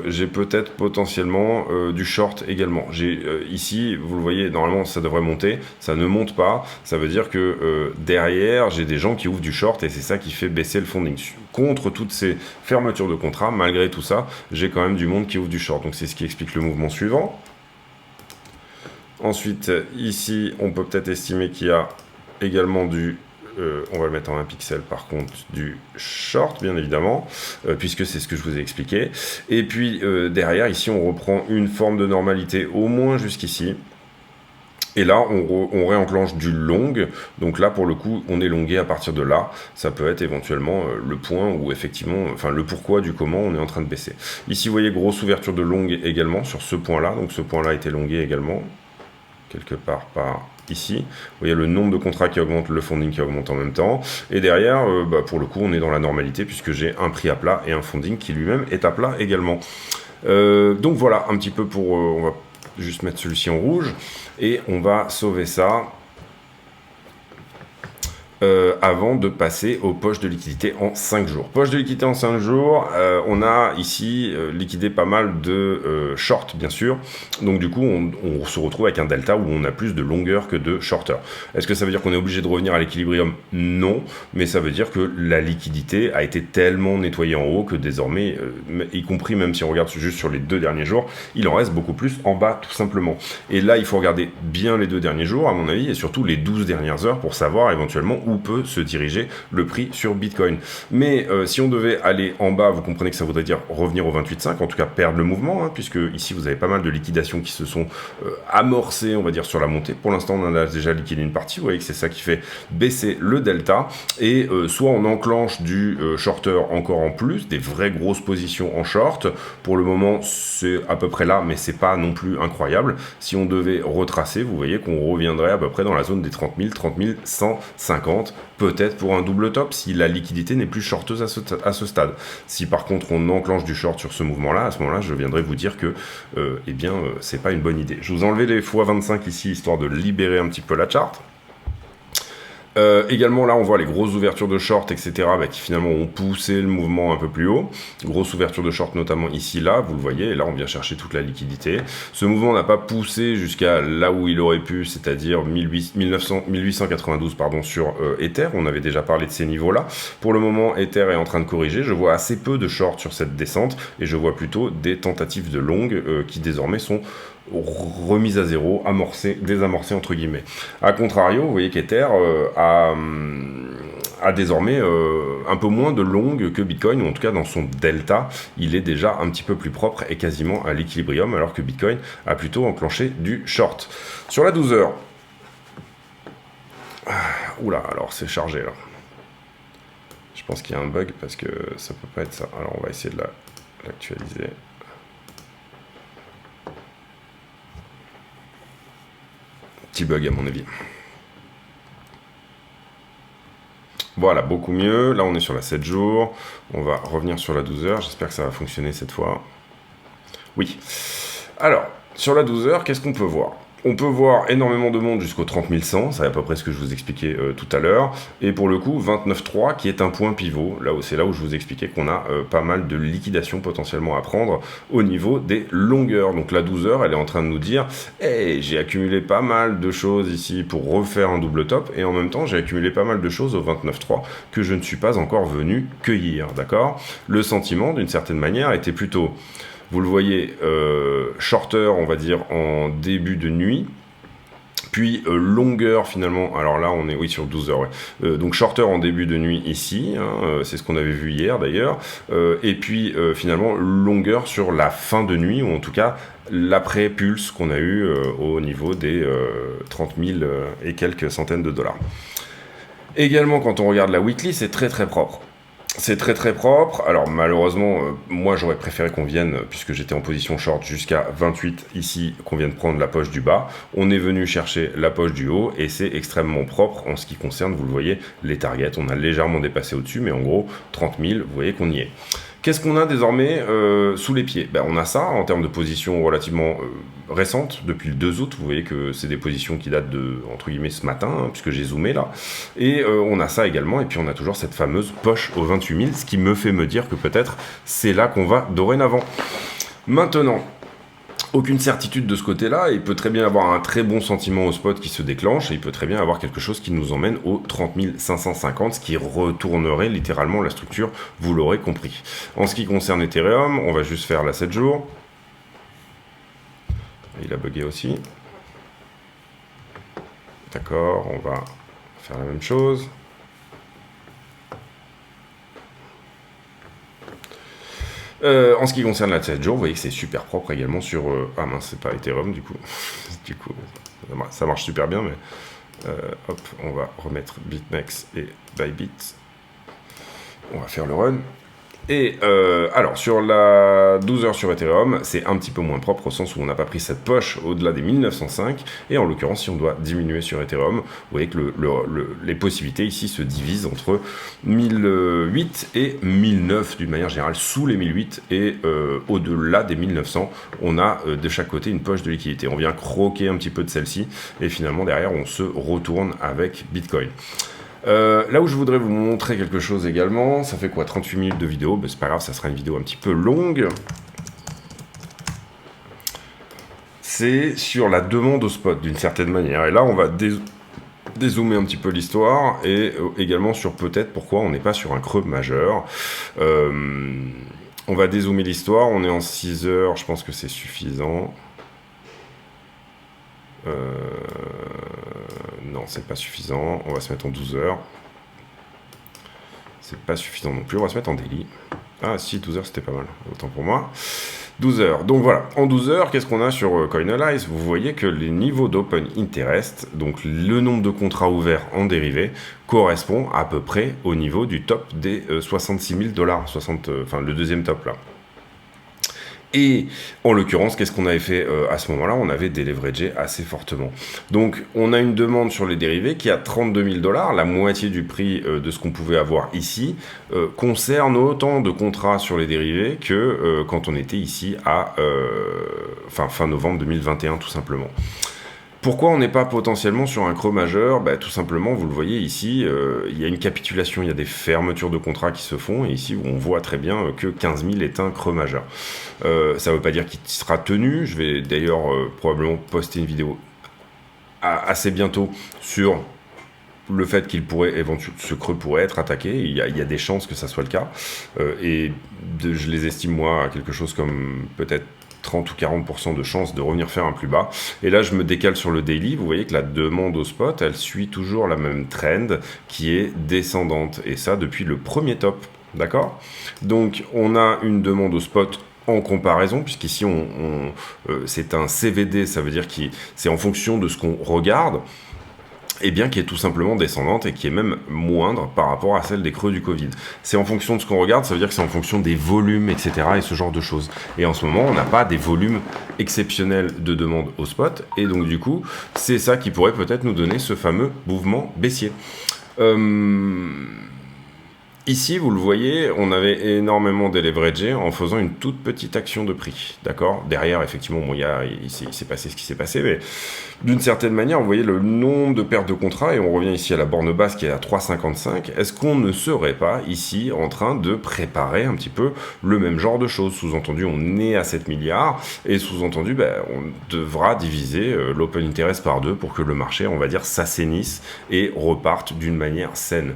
j'ai peut-être potentiellement du short également. J'ai ici, vous le voyez, normalement ça devrait monter, ça ne monte pas, ça veut dire que derrière j'ai des gens qui ouvrent du short et c'est ça qui fait baisser le funding. Contre toutes ces fermetures de contrat, malgré tout ça, j'ai quand même du monde qui ouvre du short, donc c'est ce qui explique le mouvement suivant. Ensuite, ici, on peut peut-être estimer qu'il y a également du, on va le mettre en 1 pixel par contre, du short, bien évidemment, puisque c'est ce que je vous ai expliqué. Et puis, derrière, ici, on reprend une forme de normalité, au moins jusqu'ici. Et là, on réenclenche du long. Donc là, pour le coup, on est longué à partir de là. Ça peut être éventuellement le point où effectivement, enfin le pourquoi du comment on est en train de baisser. Ici, vous voyez, grosse ouverture de long également sur ce point-là. Donc ce point-là a été longué également, quelque part par ici. Vous voyez le nombre de contrats qui augmente, le funding qui augmente en même temps. Et derrière, pour le coup, on est dans la normalité puisque j'ai un prix à plat et un funding qui lui-même est à plat également. Donc voilà, un petit peu pour... on va juste mettre celui-ci en rouge et on va sauver ça. avant de passer aux poches de liquidité en 5 jours. Poche de liquidité en 5 jours, on a ici liquidé pas mal de short, bien sûr. Donc du coup, on se retrouve avec un delta où on a plus de longueur que de shorter. Est-ce que ça veut dire qu'on est obligé de revenir à l'équilibrium? Non, mais ça veut dire que la liquidité a été tellement nettoyée en haut que désormais, y compris même si on regarde juste sur les 2 derniers jours, il en reste beaucoup plus en bas, tout simplement. Et là, il faut regarder bien les 2 derniers jours, à mon avis, et surtout les 12 dernières heures pour savoir éventuellement où peut se diriger le prix sur Bitcoin. Mais si on devait aller en bas, vous comprenez que ça voudrait dire revenir au 28,5, en tout cas perdre le mouvement, hein, puisque ici vous avez pas mal de liquidations qui se sont amorcées, on va dire, sur la montée. Pour l'instant, on en a déjà liquidé une partie, vous voyez que c'est ça qui fait baisser le delta, et soit on enclenche du shorter encore en plus, des vraies grosses positions en short. Pour le moment, c'est à peu près là, mais c'est pas non plus incroyable. Si on devait retracer, vous voyez qu'on reviendrait à peu près dans la zone des 30 000, 30 150, peut-être pour un double top si la liquidité n'est plus shorteuse à ce stade. Si par contre on enclenche du short sur ce mouvement-là, à ce moment-là, je viendrai vous dire que c'est pas une bonne idée. Je vous ai enlevé les x25 ici, histoire de libérer un petit peu la charte. Également là on voit les grosses ouvertures de short etc qui finalement ont poussé le mouvement un peu plus haut, grosse ouverture de short notamment ici là, vous le voyez, et là on vient chercher toute la liquidité. Ce mouvement n'a pas poussé jusqu'à là où il aurait pu, c'est-à-dire 1892 pardon, sur Ether, on avait déjà parlé de ces niveaux là. Pour le moment Ether est en train de corriger, je vois assez peu de short sur cette descente et je vois plutôt des tentatives de long qui désormais sont remise à zéro, désamorcée entre guillemets. A contrario, vous voyez qu'Ether a désormais un peu moins de longue que Bitcoin, ou en tout cas dans son delta, il est déjà un petit peu plus propre et quasiment à l'équilibrium, alors que Bitcoin a plutôt enclenché du short. Sur la 12 heures, oula, alors c'est chargé là. Je pense qu'il y a un bug parce que ça peut pas être ça. Alors on va essayer de l'actualiser. Petit bug à mon avis. Voilà, beaucoup mieux. Là, on est sur la 7 jours. On va revenir sur la 12 heures. J'espère que ça va fonctionner cette fois. Oui. Alors, sur la 12 heures, qu'est-ce qu'on peut voir? On peut voir énormément de monde jusqu'au 30 100, c'est à peu près ce que je vous expliquais tout à l'heure. Et pour le coup, 29,3 qui est un point pivot. Là, c'est là où je vous expliquais qu'on a pas mal de liquidations potentiellement à prendre au niveau des longueurs. Donc la 12 heures, elle est en train de nous dire hey, j'ai accumulé pas mal de choses ici pour refaire un double top. Et en même temps, j'ai accumulé pas mal de choses au 29,3 que je ne suis pas encore venu cueillir. D'accord? Le sentiment, d'une certaine manière, était plutôt... Vous le voyez, shorter, on va dire, en début de nuit. Puis longueur finalement, alors là on est oui sur 12 heures, ouais. Donc shorter en début de nuit ici, hein, c'est ce qu'on avait vu hier d'ailleurs. Et puis finalement longueur sur la fin de nuit, ou en tout cas l'après-pulse qu'on a eu au niveau des 30 000 et quelques centaines de dollars. Également quand on regarde la weekly, c'est très très propre. C'est très très propre. Alors malheureusement, moi j'aurais préféré qu'on vienne, puisque j'étais en position short jusqu'à 28 ici, qu'on vienne prendre la poche du bas. On est venu chercher la poche du haut et c'est extrêmement propre en ce qui concerne, vous le voyez, les targets. On a légèrement dépassé au-dessus, mais en gros 30 000, vous voyez qu'on y est. Qu'est-ce qu'on a désormais sous les pieds? On a ça en termes de position relativement récente, depuis le 2 août. Vous voyez que c'est des positions qui datent de, entre guillemets, ce matin, hein, puisque j'ai zoomé là. Et on a ça également. Et puis on a toujours cette fameuse poche au 28 000, ce qui me fait me dire que peut-être c'est là qu'on va dorénavant. Maintenant... Aucune certitude de ce côté-là, il peut très bien avoir un très bon sentiment au spot qui se déclenche, et il peut très bien avoir quelque chose qui nous emmène aux 30 550, ce qui retournerait littéralement la structure, vous l'aurez compris. En ce qui concerne Ethereum, on va juste faire la 7 jours. Il a bugué aussi. D'accord, on va faire la même chose. En ce qui concerne la 7 jours, vous voyez que c'est super propre également sur... Ah mince, c'est pas Ethereum du coup. Du coup, ça marche super bien, mais... hop, on va remettre BitMEX et Bybit. On va faire le run. Et alors, sur la 12 heures sur Ethereum, c'est un petit peu moins propre au sens où on n'a pas pris cette poche au-delà des 1905. Et en l'occurrence, si on doit diminuer sur Ethereum, vous voyez que les possibilités ici se divisent entre 1008 et 1009 d'une manière générale, sous les 1008 et au-delà des 1900, on a de chaque côté une poche de liquidité. On vient croquer un petit peu de celle-ci et finalement derrière, on se retourne avec Bitcoin. Là où je voudrais vous montrer quelque chose également, ça fait quoi, 38 minutes de vidéo, ben, c'est pas grave, ça sera une vidéo un petit peu longue. C'est sur la demande au spot d'une certaine manière. Et là, on va dézoomer un petit peu l'histoire et également sur peut-être pourquoi on n'est pas sur un creux majeur. On va dézoomer l'histoire, on est en 6 heures, je pense que c'est suffisant. Non, c'est pas suffisant, on va se mettre en 12 heures. C'est pas suffisant non plus, on va se mettre en daily. Ah si, 12 heures c'était pas mal, autant pour moi. 12 heures. Donc voilà, en 12 heures, qu'est-ce qu'on a sur Coinalyze? Vous voyez que les niveaux d'open interest, donc le nombre de contrats ouverts en dérivé, correspond à peu près au niveau du top des 66 000 $, enfin le deuxième top là. Et en l'occurrence, qu'est-ce qu'on avait fait à ce moment-là? On avait déleveragé assez fortement. Donc, on a une demande sur les dérivés qui, à 32 000 $, la moitié du prix de ce qu'on pouvait avoir ici, concerne autant de contrats sur les dérivés que quand on était ici à fin novembre 2021, tout simplement. Pourquoi on n'est pas potentiellement sur un creux majeur? Tout simplement, vous le voyez ici, il y a une capitulation, il y a des fermetures de contrats qui se font, et ici on voit très bien que 15 000 est un creux majeur. Ça ne veut pas dire qu'il sera tenu, je vais d'ailleurs probablement poster une vidéo assez bientôt sur le fait qu'il pourrait éventuellement, ce creux pourrait être attaqué, il y a des chances que ça soit le cas, je les estime moi à quelque chose comme peut-être 30 ou 40% de chances de revenir faire un plus bas. Et là, je me décale sur le daily. Vous voyez que la demande au spot, elle suit toujours la même trend qui est descendante. Et ça, depuis le premier top. D'accord? Donc, on a une demande au spot en comparaison, puisqu'ici, c'est un CVD. Ça veut dire que c'est en fonction de ce qu'on regarde. Et bien qui est tout simplement descendante et qui est même moindre par rapport à celle des creux du Covid. C'est en fonction de ce qu'on regarde, ça veut dire que c'est en fonction des volumes, etc. et ce genre de choses. Et en ce moment, on n'a pas des volumes exceptionnels de demande au spot, et donc du coup, c'est ça qui pourrait peut-être nous donner ce fameux mouvement baissier. Ici, vous le voyez, on avait énormément déleveragé en faisant une toute petite action de prix, d'accord? Derrière, effectivement, bon, il s'est passé ce qui s'est passé, mais d'une certaine manière, vous voyez le nombre de pertes de contrats, et on revient ici à la borne basse qui est à 3,55. Est-ce qu'on ne serait pas ici en train de préparer un petit peu le même genre de choses? Sous-entendu, on est à 7 milliards, et sous-entendu, on devra diviser l'open interest par 2 pour que le marché, on va dire, s'assainisse et reparte d'une manière saine.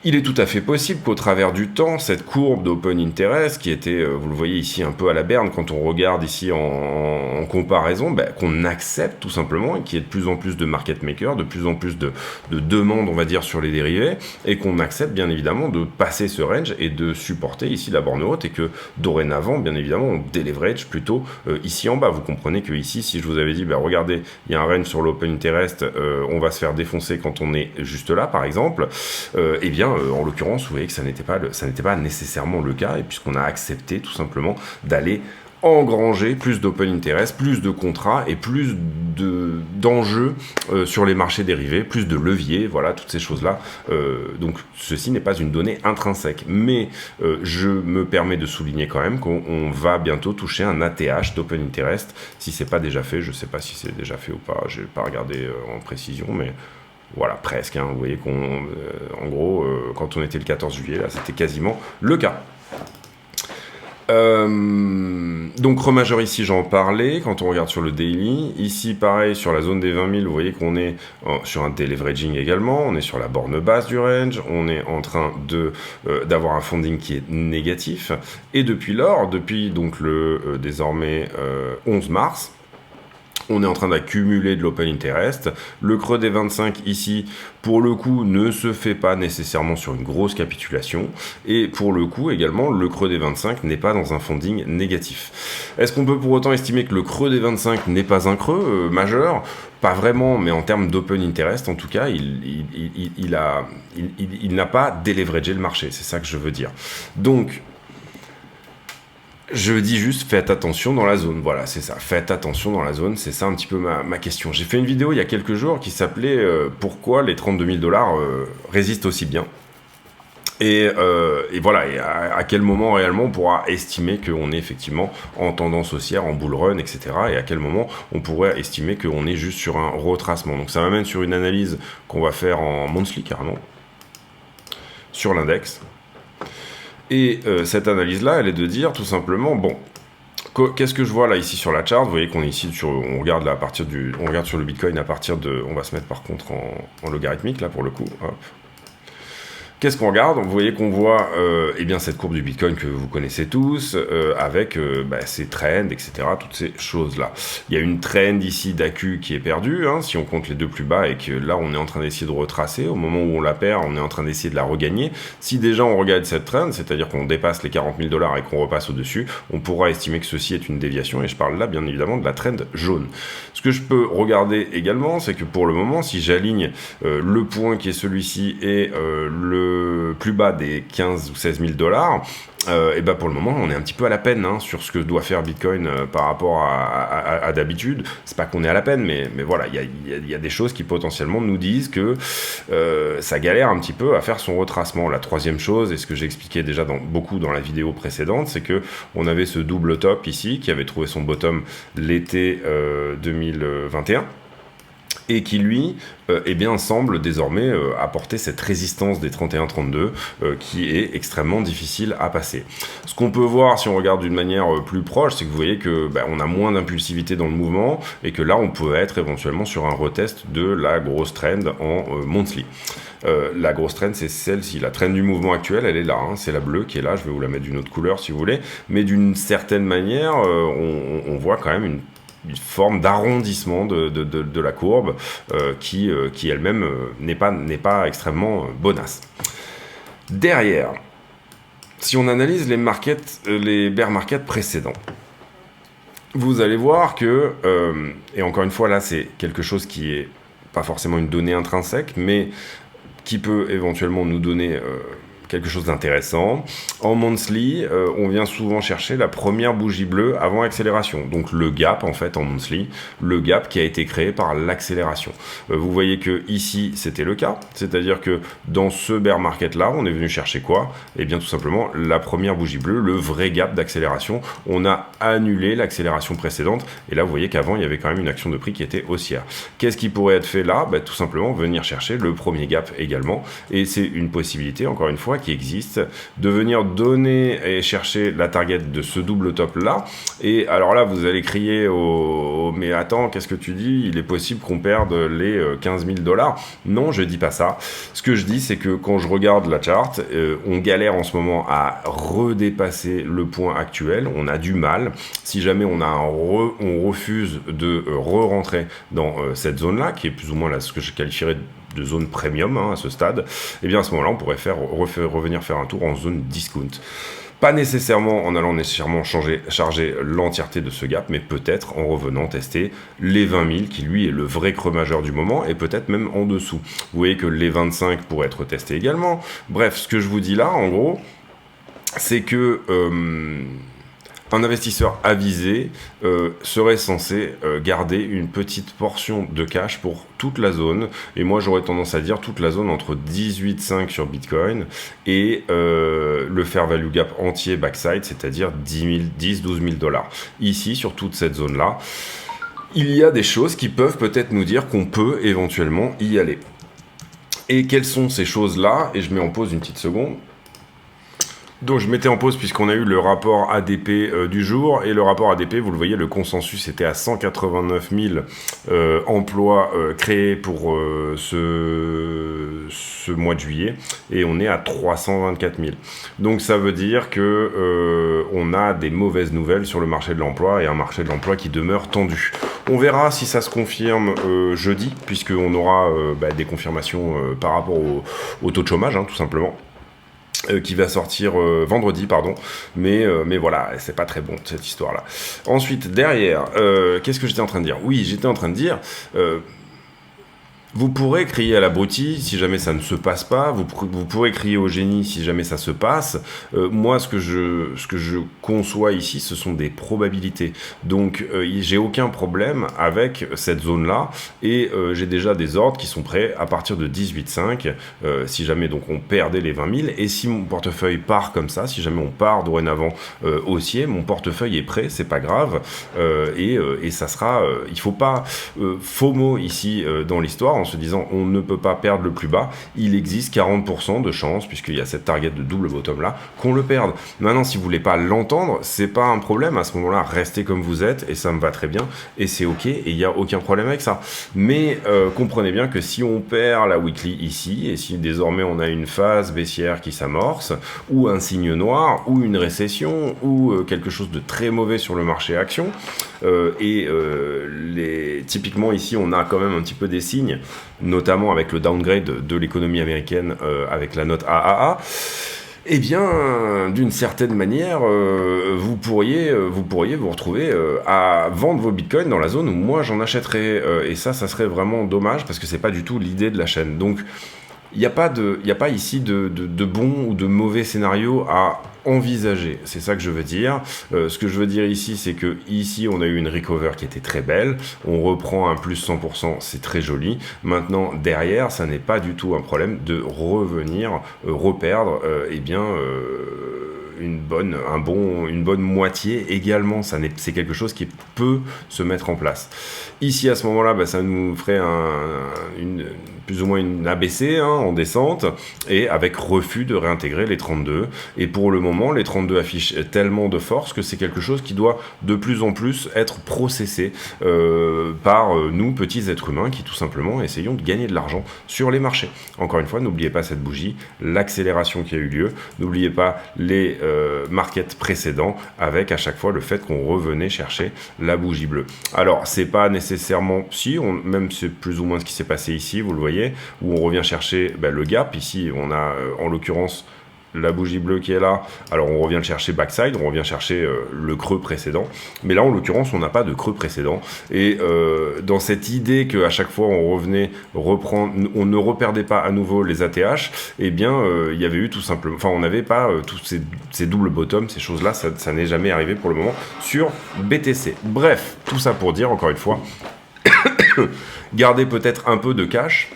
Il est tout à fait possible qu'au travers du temps, cette courbe d'open interest, qui était, vous le voyez ici, un peu à la berne, quand on regarde ici en comparaison, qu'on accepte tout simplement, et qu'il y ait de plus en plus de market makers, de plus en plus de demandes, on va dire, sur les dérivés, et qu'on accepte bien évidemment de passer ce range et de supporter ici la borne haute, et que dorénavant, bien évidemment, on déleverage plutôt ici en bas. Vous comprenez que ici, si je vous avais dit, regardez, il y a un range sur l'open interest, on va se faire défoncer quand on est juste là, par exemple, eh bien, en l'occurrence, vous voyez que ça n'était pas nécessairement le cas, et puisqu'on a accepté tout simplement d'aller engranger plus d'open interest, plus de contrats et plus d'enjeux sur les marchés dérivés, plus de leviers, voilà, toutes ces choses-là. Donc ceci n'est pas une donnée intrinsèque, mais je me permets de souligner quand même qu'on va bientôt toucher un ATH d'open interest, si c'est pas déjà fait. Je sais pas si c'est déjà fait ou pas, j'ai pas regardé en précision, mais voilà, presque, hein. Vous voyez en gros, quand on était le 14 juillet, là, c'était quasiment le cas. Donc creux majeur ici, j'en parlais, quand on regarde sur le daily. Ici, pareil, sur la zone des 20 000, vous voyez qu'on est sur un deleveraging également, on est sur la borne basse du range, on est en train d'avoir un funding qui est négatif. Et depuis lors, depuis donc le désormais 11 mars, on est en train d'accumuler de l'open interest. Le creux des 25 ici, pour le coup, ne se fait pas nécessairement sur une grosse capitulation. Et pour le coup, également, le creux des 25 n'est pas dans un funding négatif. Est-ce qu'on peut pour autant estimer que le creux des 25 n'est pas un creux majeur? Pas vraiment, mais en termes d'open interest, en tout cas, il n'a pas déleveragé le marché. C'est ça que je veux dire. Donc, je dis juste, faites attention dans la zone. Voilà, c'est ça. Faites attention dans la zone. C'est ça un petit peu ma question. J'ai fait une vidéo il y a quelques jours qui s'appelait pourquoi les 32 000 $ résistent aussi bien. Et voilà, et à quel moment réellement on pourra estimer qu'on est effectivement en tendance haussière, en bull run, etc. Et à quel moment on pourrait estimer qu'on est juste sur un retracement. Donc ça m'amène sur une analyse qu'on va faire en monthly carrément. sur l'index. Et cette analyse-là, elle est de dire tout simplement, bon, qu'est-ce que je vois là ici sur la chart? Vous voyez qu'on est ici on regarde là on regarde sur le Bitcoin à partir de, on va se mettre par contre en logarithmique là pour le coup. Hop. Qu'est-ce qu'on regarde? Vous voyez qu'on voit eh bien, cette courbe du Bitcoin que vous connaissez tous, avec ces trends, etc., toutes ces choses-là. Il y a une trend ici d'AQ qui est perdue, hein, si on compte les deux plus bas, et que là, on est en train d'essayer de retracer. Au moment où on la perd, on est en train d'essayer de la regagner. Si déjà on regarde cette trend, c'est-à-dire qu'on dépasse les 40 000 $ et qu'on repasse au-dessus, on pourra estimer que ceci est une déviation, et je parle là, bien évidemment, de la trend jaune. Ce que je peux regarder également, c'est que pour le moment, si j'aligne le point qui est celui-ci et le plus bas des 15 ou 16 000 $, et ben pour le moment on est un petit peu à la peine hein, sur ce que doit faire Bitcoin par rapport à d'habitude. C'est pas qu'on est à la peine, mais voilà, il y a des choses qui potentiellement nous disent que ça galère un petit peu à faire son retracement. La troisième chose, et ce que j'ai expliqué déjà beaucoup dans la vidéo précédente, c'est que on avait ce double top ici qui avait trouvé son bottom l'été 2021. Et qui lui, eh bien, semble désormais apporter cette résistance des 31-32 qui est extrêmement difficile à passer. Ce qu'on peut voir si on regarde d'une manière plus proche, c'est que vous voyez que on a moins d'impulsivité dans le mouvement et que là, on peut être éventuellement sur un retest de la grosse trend en monthly. La grosse trend, c'est celle-ci. La trend du mouvement actuel, elle est là. Hein, c'est la bleue qui est là. Je vais vous la mettre d'une autre couleur si vous voulez. Mais d'une certaine manière, on voit quand même une forme d'arrondissement de la courbe qui elle-même n'est pas extrêmement bonasse. Derrière, si on analyse les bear markets précédents, vous allez voir que, et encore une fois là c'est quelque chose qui est pas forcément une donnée intrinsèque, mais qui peut éventuellement nous donner quelque chose d'intéressant. En monthly, on vient souvent chercher la première bougie bleue avant accélération. Donc le gap, en fait, en monthly, le gap qui a été créé par l'accélération. Vous voyez que ici, c'était le cas. C'est-à-dire que dans ce bear market-là, on est venu chercher quoi? Eh bien, tout simplement, la première bougie bleue, le vrai gap d'accélération. On a annulé l'accélération précédente. Et là, vous voyez qu'avant, il y avait quand même une action de prix qui était haussière. Qu'est-ce qui pourrait être fait là? Tout simplement, venir chercher le premier gap également. Et c'est une possibilité, encore une fois, qui existe, de venir donner et chercher la target de ce double top là. Et alors là, vous allez crier mais attends, qu'est-ce que tu dis? Il est possible qu'on perde les 15 000 $. Non, je dis pas ça. Ce que je dis, c'est que quand je regarde la charte, on galère en ce moment à redépasser le point actuel. On a du mal. Si jamais on refuse de re-rentrer dans cette zone là, qui est plus ou moins là, ce que je qualifierais de zone premium à ce stade, et bien à ce moment-là, on pourrait revenir faire un tour en zone discount. Pas nécessairement en allant charger l'entièreté de ce gap, mais peut-être en revenant tester les 20 000, qui lui est le vrai creux majeur du moment, et peut-être même en dessous. Vous voyez que les 25 pourraient être testés également. Bref, ce que je vous dis là, en gros, c'est que un investisseur avisé serait censé garder une petite portion de cash pour toute la zone, et moi j'aurais tendance à dire toute la zone entre 18,5 sur Bitcoin et le fair value gap entier backside, c'est-à-dire 12 000 $. Ici, sur toute cette zone-là, il y a des choses qui peuvent peut-être nous dire qu'on peut éventuellement y aller. Et quelles sont ces choses-là? Et je mets en pause une petite seconde. Donc je mettais en pause puisqu'on a eu le rapport ADP du jour, et le rapport ADP, vous le voyez, le consensus était à 189 000 emplois créés pour ce mois de juillet, et on est à 324 000. Donc ça veut dire que on a des mauvaises nouvelles sur le marché de l'emploi, et un marché de l'emploi qui demeure tendu. On verra si ça se confirme jeudi, puisqu'on aura des confirmations par rapport au taux de chômage, tout simplement. Qui va sortir vendredi, pardon, mais voilà, c'est pas très bon cette histoire-là. Ensuite, derrière, qu'est-ce que j'étais en train de dire? Oui, j'étais en train de dire... vous pourrez crier à l'abruti si jamais ça ne se passe pas, vous pourrez crier au génie si jamais ça se passe. Moi, ce que je conçois ici, ce sont des probabilités. Donc, j'ai aucun problème avec cette zone-là, et j'ai déjà des ordres qui sont prêts à partir de 18,5, si jamais donc on perdait les 20 000, et si mon portefeuille part comme ça, si jamais on part dorénavant haussier, mon portefeuille est prêt, c'est pas grave, et ça sera... il faut pas FOMO ici dans l'histoire. en se disant on ne peut pas perdre le plus bas, il existe 40% de chance, puisqu'il y a cette target de double bottom là, qu'on le perde. Maintenant, si vous voulez pas l'entendre, c'est pas un problème. À ce moment-là, restez comme vous êtes et ça me va très bien et c'est ok et il n'y a aucun problème avec ça. Mais comprenez bien que si on perd la weekly ici et si désormais on a une phase baissière qui s'amorce ou un signe noir ou une récession ou quelque chose de très mauvais sur le marché action typiquement ici on a quand même un petit peu des signes, notamment avec le downgrade de l'économie américaine avec la note AAA. Eh bien, d'une certaine manière, vous pourriez vous retrouver à vendre vos bitcoins dans la zone où moi j'en achèterais. Et ça serait vraiment dommage parce que c'est pas du tout l'idée de la chaîne. Donc, il n'y a pas ici de bon ou de mauvais scénario à envisager. C'est ça que je veux dire. Ce que je veux dire ici, c'est que ici, on a eu une recover qui était très belle. On reprend un plus 100%, c'est très joli. Maintenant, derrière, ça n'est pas du tout un problème de revenir, reperdre, une bonne moitié également. C'est quelque chose qui peut se mettre en place. Ici, à ce moment-là, ça nous ferait plus ou moins une ABC en descente et avec refus de réintégrer les 32. Et pour le moment, les 32 affichent tellement de force que c'est quelque chose qui doit de plus en plus être processé par nous, petits êtres humains, qui tout simplement essayons de gagner de l'argent sur les marchés. Encore une fois, n'oubliez pas cette bougie, l'accélération qui a eu lieu, n'oubliez pas les markets précédents avec à chaque fois le fait qu'on revenait chercher la bougie bleue. Alors, c'est pas nécessairement, même c'est plus ou moins ce qui s'est passé ici, vous le voyez, où on revient chercher le gap. Ici, on a en l'occurrence la bougie bleue qui est là, alors on revient le chercher backside, on revient chercher le creux précédent, mais là en l'occurrence on n'a pas de creux précédent, et dans cette idée qu'à chaque fois on on ne reperdait pas à nouveau les ATH, eh bien il y avait eu tout simplement, on n'avait pas tous ces doubles bottoms, ces choses là, ça n'est jamais arrivé pour le moment sur BTC. Bref, tout ça pour dire encore une fois, gardez peut-être un peu de cash.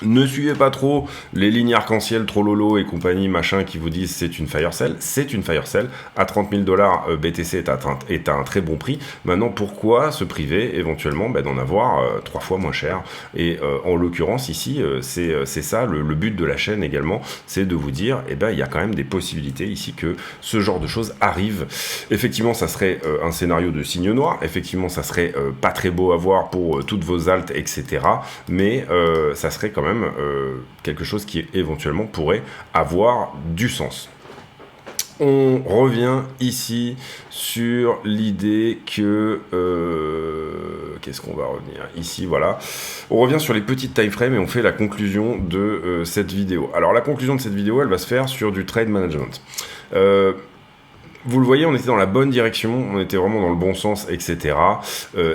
Ne suivez pas trop les lignes arc-en-ciel, trop lolo et compagnie machin qui vous disent c'est une fire sale. C'est une fire sale. À 30 000 $, BTC est à un très bon prix. Maintenant, pourquoi se priver éventuellement d'en avoir 3 fois moins cher? Et en l'occurrence ici, c'est ça le but de la chaîne également, c'est de vous dire, il y a quand même des possibilités ici que ce genre de choses arrive. Effectivement, ça serait un scénario de signe noir. Effectivement, ça serait pas très beau à voir pour toutes vos altes, etc. Mais ça serait quand même quelque chose qui éventuellement pourrait avoir du sens. On revient ici sur l'idée que... qu'est-ce qu'on va revenir ici? Voilà. On revient sur les petites time frames et on fait la conclusion de cette vidéo. Alors la conclusion de cette vidéo, elle va se faire sur du trade management. Vous le voyez, on était dans la bonne direction, on était vraiment dans le bon sens, etc.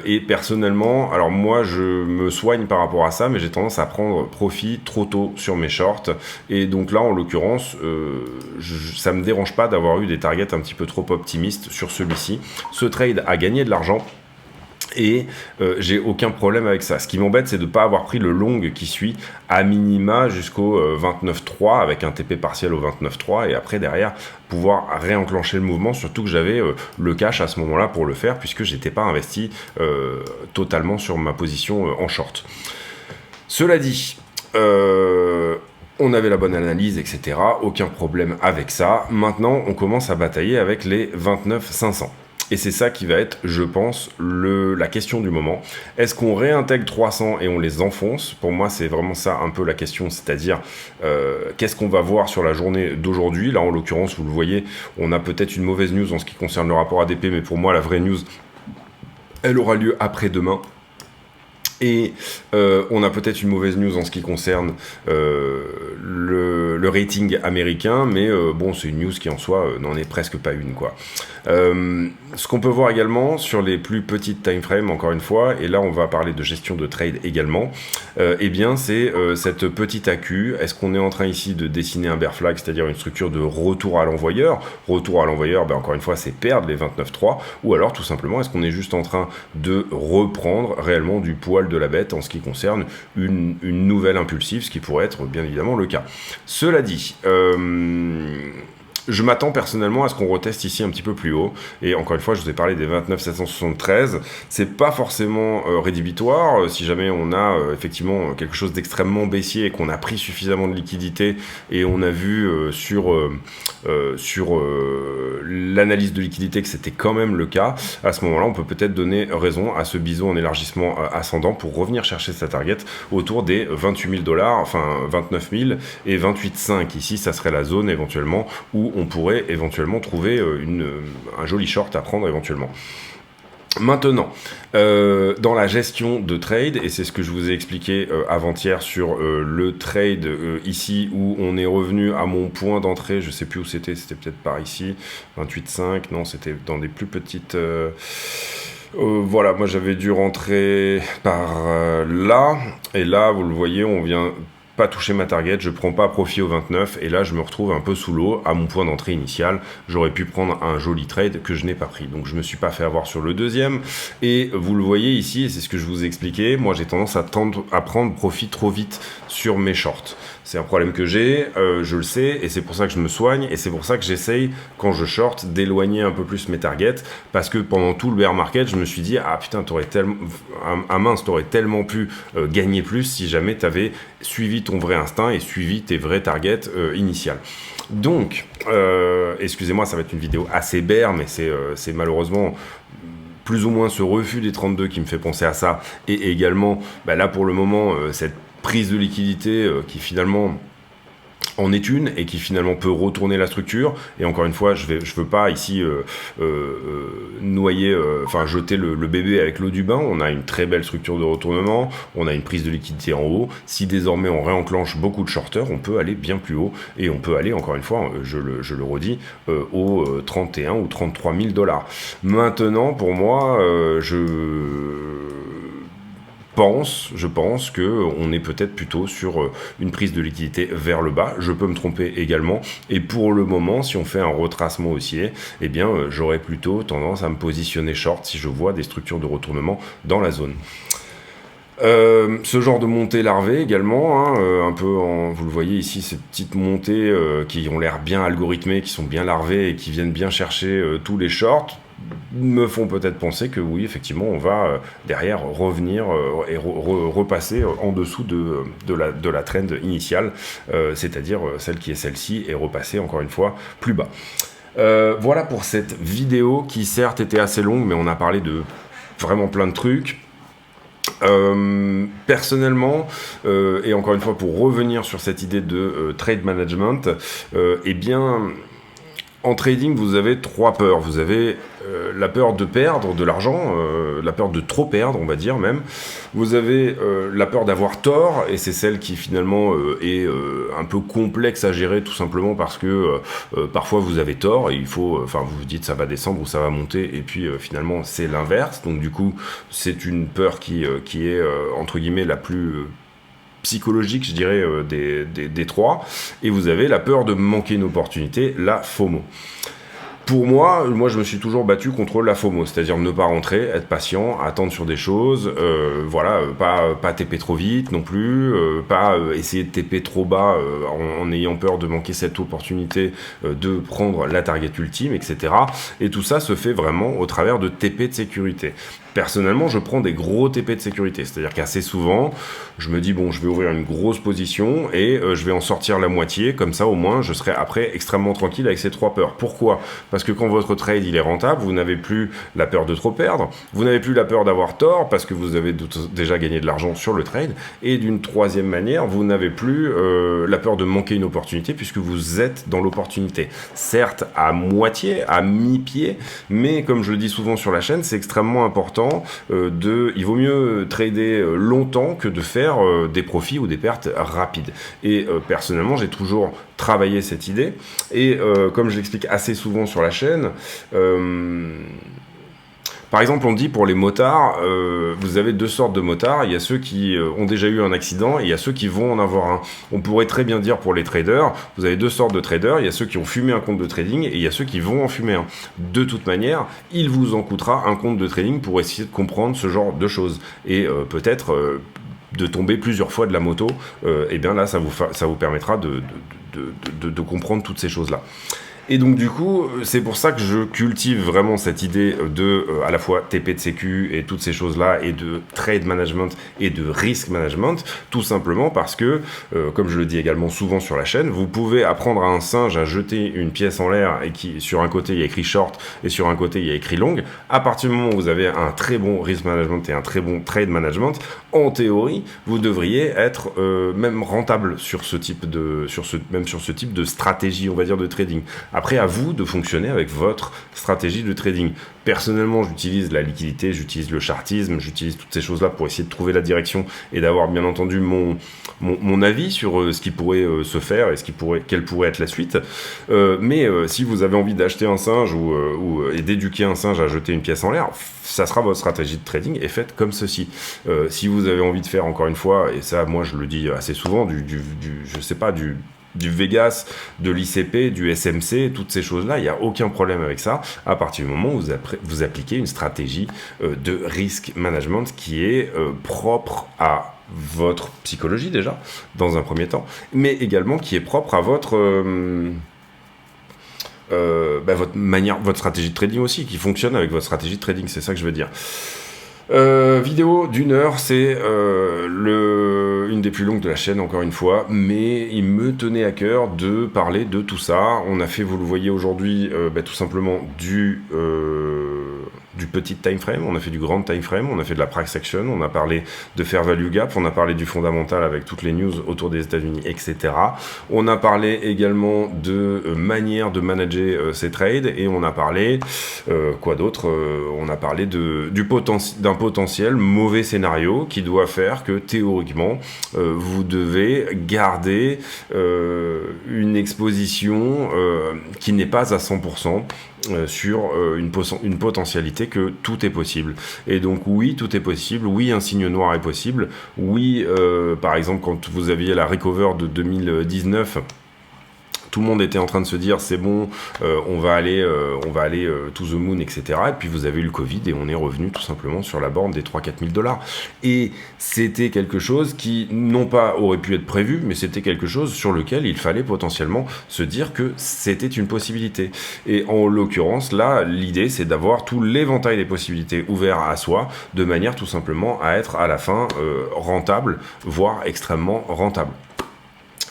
Et personnellement, alors moi je me soigne par rapport à ça, mais j'ai tendance à prendre profit trop tôt sur mes shorts. Et donc là, en l'occurrence, ça me dérange pas d'avoir eu des targets un petit peu trop optimistes sur celui-ci. Ce trade a gagné de l'argent. Et j'ai aucun problème avec ça. Ce qui m'embête, c'est de ne pas avoir pris le long qui suit à minima jusqu'au 29.3 avec un TP partiel au 29.3 et après derrière pouvoir réenclencher le mouvement, surtout que j'avais le cash à ce moment-là pour le faire puisque j'étais pas investi totalement sur ma position en short. Cela dit, on avait la bonne analyse, etc. Aucun problème avec ça. Maintenant, on commence à batailler avec les 29.500. Et c'est ça qui va être, je pense, la question du moment. Est-ce qu'on réintègre 300 et on les enfonce? Pour moi, c'est vraiment ça un peu la question, c'est-à-dire qu'est-ce qu'on va voir sur la journée d'aujourd'hui? Là, en l'occurrence, vous le voyez, on a peut-être une mauvaise news en ce qui concerne le rapport ADP, mais pour moi, la vraie news, elle aura lieu après-demain. Et on a peut-être une mauvaise news en ce qui concerne le rating américain, mais bon, c'est une news qui en soi n'en est presque pas une, quoi. Ce qu'on peut voir également sur les plus petites time frames, encore une fois, et là on va parler de gestion de trade également, eh bien c'est cette petite AQ. Est-ce qu'on est en train ici de dessiner un bear flag, c'est-à-dire une structure de retour à l'envoyeur? Retour à l'envoyeur, encore une fois, c'est perdre les 29.3, ou alors tout simplement, est-ce qu'on est juste en train de reprendre réellement du poil de la bête en ce qui concerne une nouvelle impulsive, ce qui pourrait être bien évidemment le cas. Cela dit, Je m'attends personnellement à ce qu'on reteste ici un petit peu plus haut. Et encore une fois, je vous ai parlé des 29 773. C'est pas forcément rédhibitoire. Si jamais on a effectivement quelque chose d'extrêmement baissier et qu'on a pris suffisamment de liquidité et on a vu sur l'analyse de liquidité que c'était quand même le cas, à ce moment-là, on peut peut-être donner raison à ce biseau en élargissement ascendant pour revenir chercher sa target autour des 28 000 $, enfin 29 000 et 28,5. Ici, ça serait la zone éventuellement où on pourrait éventuellement trouver un joli short à prendre éventuellement. Maintenant, dans la gestion de trade, et c'est ce que je vous ai expliqué avant-hier sur le trade ici où on est revenu à mon point d'entrée, je sais plus où c'était peut-être par ici, 28,5, non c'était dans des plus petites... voilà, moi j'avais dû rentrer par là, et là vous le voyez, on vient pas toucher ma target, je prends pas profit au 29, et là je me retrouve un peu sous l'eau à mon point d'entrée initial. J'aurais pu prendre un joli trade que je n'ai pas pris, donc je me suis pas fait avoir sur le deuxième, et vous le voyez ici, et c'est ce que je vous ai expliqué, moi j'ai tendance à prendre profit trop vite sur mes shorts. C'est un problème que j'ai, je le sais, et c'est pour ça que je me soigne, et c'est pour ça que j'essaye, quand je short, d'éloigner un peu plus mes targets, parce que pendant tout le bear market, je me suis dit, ah putain, t'aurais tellement pu gagner plus si jamais t'avais suivi ton vrai instinct et suivi tes vrais targets initiales. Donc, excusez-moi, ça va être une vidéo assez bear, mais c'est malheureusement plus ou moins ce refus des 32 qui me fait penser à ça, et également, bah là pour le moment, cette prise de liquidité qui finalement en est une et qui finalement peut retourner la structure. Et encore une fois, je veux pas ici noyer, jeter le bébé avec l'eau du bain. On a une très belle structure de retournement, on a une prise de liquidité en haut. Si désormais on réenclenche beaucoup de shorters, on peut aller bien plus haut et on peut aller, encore une fois, je le redis, aux 31 ou 33 000 $. Maintenant, pour moi, je pense que on est peut-être plutôt sur une prise de liquidité vers le bas. Je peux me tromper également. Et pour le moment, si on fait un retracement haussier, eh bien, j'aurais plutôt tendance à me positionner short si je vois des structures de retournement dans la zone. Ce genre de montée larvée également, un peu vous le voyez ici, ces petites montées qui ont l'air bien algorithmées, qui sont bien larvées et qui viennent bien chercher tous les shorts, me font peut-être penser que oui, effectivement, on va derrière revenir et repasser en dessous de la trend initiale, c'est-à-dire celle qui est celle-ci, et repasser encore une fois plus bas. Voilà pour cette vidéo qui certes était assez longue, mais on a parlé de vraiment plein de trucs. Personnellement, et encore une fois pour revenir sur cette idée de trade management, eh bien, en trading, vous avez trois peurs. Vous avez la peur de perdre de l'argent, la peur de trop perdre, on va dire même. Vous avez la peur d'avoir tort, et c'est celle qui finalement est un peu complexe à gérer, tout simplement parce que parfois vous avez tort, et il faut, vous vous dites ça va descendre ou ça va monter, et puis finalement c'est l'inverse. Donc du coup, c'est une peur qui est entre guillemets la plus psychologique, je dirais, des trois. Et vous avez la peur de manquer une opportunité, la FOMO. Pour moi, je me suis toujours battu contre la FOMO, c'est-à-dire ne pas rentrer, être patient, attendre sur des choses, pas TP trop vite non plus, pas essayer de TP trop bas en ayant peur de manquer cette opportunité de prendre la target ultime, etc. Et tout ça se fait vraiment au travers de TP de sécurité. Personnellement, je prends des gros TP de sécurité, c'est-à-dire qu'assez souvent, je me dis, bon, je vais ouvrir une grosse position et je vais en sortir la moitié, comme ça au moins, je serai après extrêmement tranquille avec ces trois peurs. Pourquoi ? Parce que quand votre trade il est rentable, vous n'avez plus la peur de trop perdre, vous n'avez plus la peur d'avoir tort, parce que vous avez déjà gagné de l'argent sur le trade, et d'une troisième manière, vous n'avez plus la peur de manquer une opportunité, puisque vous êtes dans l'opportunité. Certes, à moitié, à mi-pied, mais comme je le dis souvent sur la chaîne, c'est extrêmement important. Il vaut mieux trader longtemps que de faire des profits ou des pertes rapides. Et personnellement, j'ai toujours travaillé cette idée. Et comme je l'explique assez souvent sur la chaîne, par exemple, on dit pour les motards, vous avez deux sortes de motards. Il y a ceux qui ont déjà eu un accident et il y a ceux qui vont en avoir un. On pourrait très bien dire pour les traders, vous avez deux sortes de traders. Il y a ceux qui ont fumé un compte de trading et il y a ceux qui vont en fumer un. De toute manière, il vous en coûtera un compte de trading pour essayer de comprendre ce genre de choses. Et peut-être de tomber plusieurs fois de la moto, et bien là, ça vous permettra de comprendre toutes ces choses-là. Et donc du coup, c'est pour ça que je cultive vraiment cette idée de à la fois TP de sécu et toutes ces choses-là, et de trade management et de risk management, tout simplement parce que, comme je le dis également souvent sur la chaîne, vous pouvez apprendre à un singe à jeter une pièce en l'air et qui, sur un côté il y a écrit short et sur un côté il y a écrit long. À partir du moment où vous avez un très bon risk management et un très bon trade management, en théorie, vous devriez être même rentable sur ce type de, sur ce type de stratégie, on va dire, de trading. Après, à vous de fonctionner avec votre stratégie de trading. Personnellement, j'utilise la liquidité, j'utilise le chartisme, j'utilise toutes ces choses-là pour essayer de trouver la direction et d'avoir bien entendu mon avis sur ce qui pourrait se faire et quelle pourrait être la suite. Mais si vous avez envie d'acheter un singe et d'éduquer un singe à jeter une pièce en l'air, ça sera votre stratégie de trading et faites comme ceci. Si vous avez envie de faire, encore une fois, et ça, moi je le dis assez souvent, je sais pas, du Vegas, de l'ICP, du SMC, toutes ces choses-là, il n'y a aucun problème avec ça, à partir du moment où vous appliquez une stratégie de risk management qui est propre à votre psychologie déjà, dans un premier temps, mais également qui est propre à votre stratégie de trading aussi, qui fonctionne avec votre stratégie de trading, c'est ça que je veux dire. Vidéo d'1 heure, c'est une des plus longues de la chaîne, encore une fois, mais il me tenait à cœur de parler de tout ça. On a fait, vous le voyez aujourd'hui, tout simplement du petit time frame, on a fait du grand time frame, on a fait de la price action, on a parlé de fair value gap, on a parlé du fondamental avec toutes les news autour des États-Unis, etc. On a parlé également de manière de manager ces trades, et on a parlé quoi d'autre, on a parlé d'un potentiel mauvais scénario qui doit faire que théoriquement vous devez garder une exposition qui n'est pas à 100%. Sur une potentialité que tout est possible. Et donc oui, tout est possible, oui, un signe noir est possible, oui, par exemple, quand vous aviez la recover de 2019, tout le monde était en train de se dire c'est bon, on va aller to the moon, etc. Et puis vous avez eu le Covid et on est revenu tout simplement sur la borne des 3-4 000 $. Et c'était quelque chose qui, non pas aurait pu être prévu, mais c'était quelque chose sur lequel il fallait potentiellement se dire que c'était une possibilité. Et en l'occurrence, là, l'idée c'est d'avoir tout l'éventail des possibilités ouvert à soi, de manière tout simplement à être à la fin rentable, voire extrêmement rentable.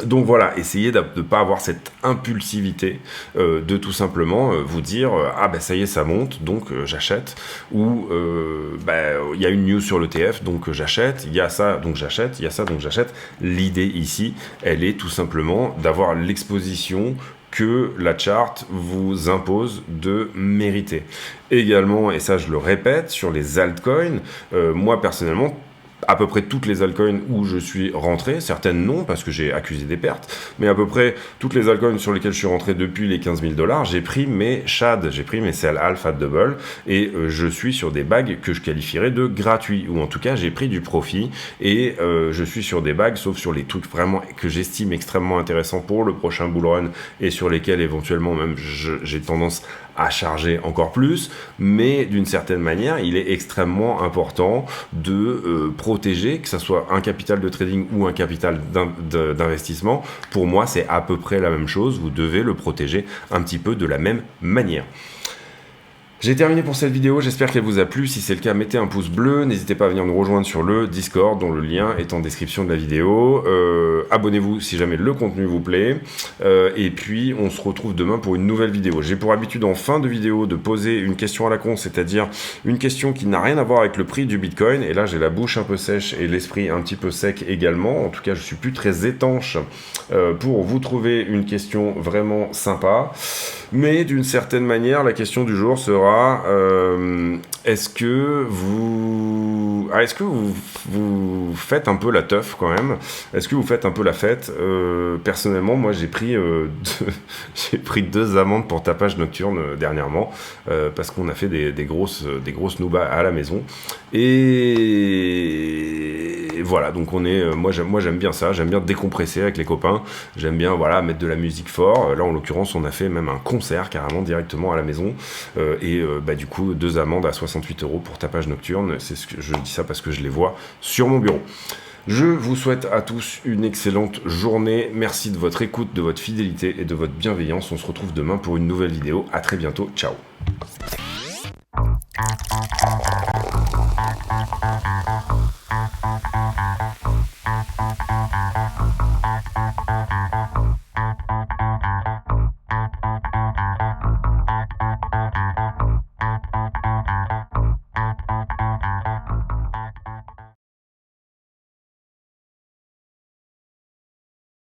Donc voilà, essayez de ne pas avoir cette impulsivité de tout simplement vous dire ah ben ça y est, ça monte, donc j'achète, ou il y a une news sur l'ETF, donc j'achète, il y a ça, donc j'achète, il y a ça, donc j'achète. L'idée ici, elle est tout simplement d'avoir l'exposition que la charte vous impose de mériter. Également, et ça je le répète, sur les altcoins, moi personnellement, à peu près toutes les altcoins où je suis rentré, certaines non parce que j'ai accusé des pertes, mais à peu près toutes les altcoins sur lesquelles je suis rentré depuis les 15 000 $, j'ai pris mes SHAD, j'ai pris mes sell alpha double, et je suis sur des bags que je qualifierais de gratuits, ou en tout cas j'ai pris du profit, et je suis sur des bags, sauf sur les trucs vraiment que j'estime extrêmement intéressants pour le prochain bull run, et sur lesquels éventuellement même j'ai tendance à charger encore plus, mais d'une certaine manière, il est extrêmement important de protéger, que ce soit un capital de trading ou un capital d'investissement. Pour moi, c'est à peu près la même chose, vous devez le protéger un petit peu de la même manière. J'ai terminé pour cette vidéo, j'espère qu'elle vous a plu. Si c'est le cas, mettez un pouce bleu, n'hésitez pas à venir nous rejoindre sur le Discord, dont le lien est en description de la vidéo. Abonnez-vous si jamais le contenu vous plaît. Et puis, on se retrouve demain pour une nouvelle vidéo. J'ai pour habitude en fin de vidéo de poser une question à la con, c'est-à-dire une question qui n'a rien à voir avec le prix du Bitcoin. Et là, j'ai la bouche un peu sèche et l'esprit un petit peu sec également. En tout cas, je suis plus très étanche pour vous trouver une question vraiment sympa. Mais d'une certaine manière, la question du jour sera est-ce que vous faites un peu la teuf quand même? Est-ce que vous faites un peu la fête? Personnellement, moi j'ai pris 2 amendes pour tapage nocturne dernièrement parce qu'on a fait des grosses noobas à la maison, et voilà, donc moi j'aime bien ça, j'aime bien décompresser avec les copains, j'aime bien mettre de la musique fort. Là en l'occurrence on a fait même un concert carrément directement à la maison, et du coup 2 amendes à 68 € pour tapage nocturne. Je dis ça parce que je les vois sur mon bureau. Je vous souhaite à tous une excellente journée. Merci de votre écoute, de votre fidélité et de votre bienveillance. On se retrouve demain pour une nouvelle vidéo. À très bientôt. Ciao.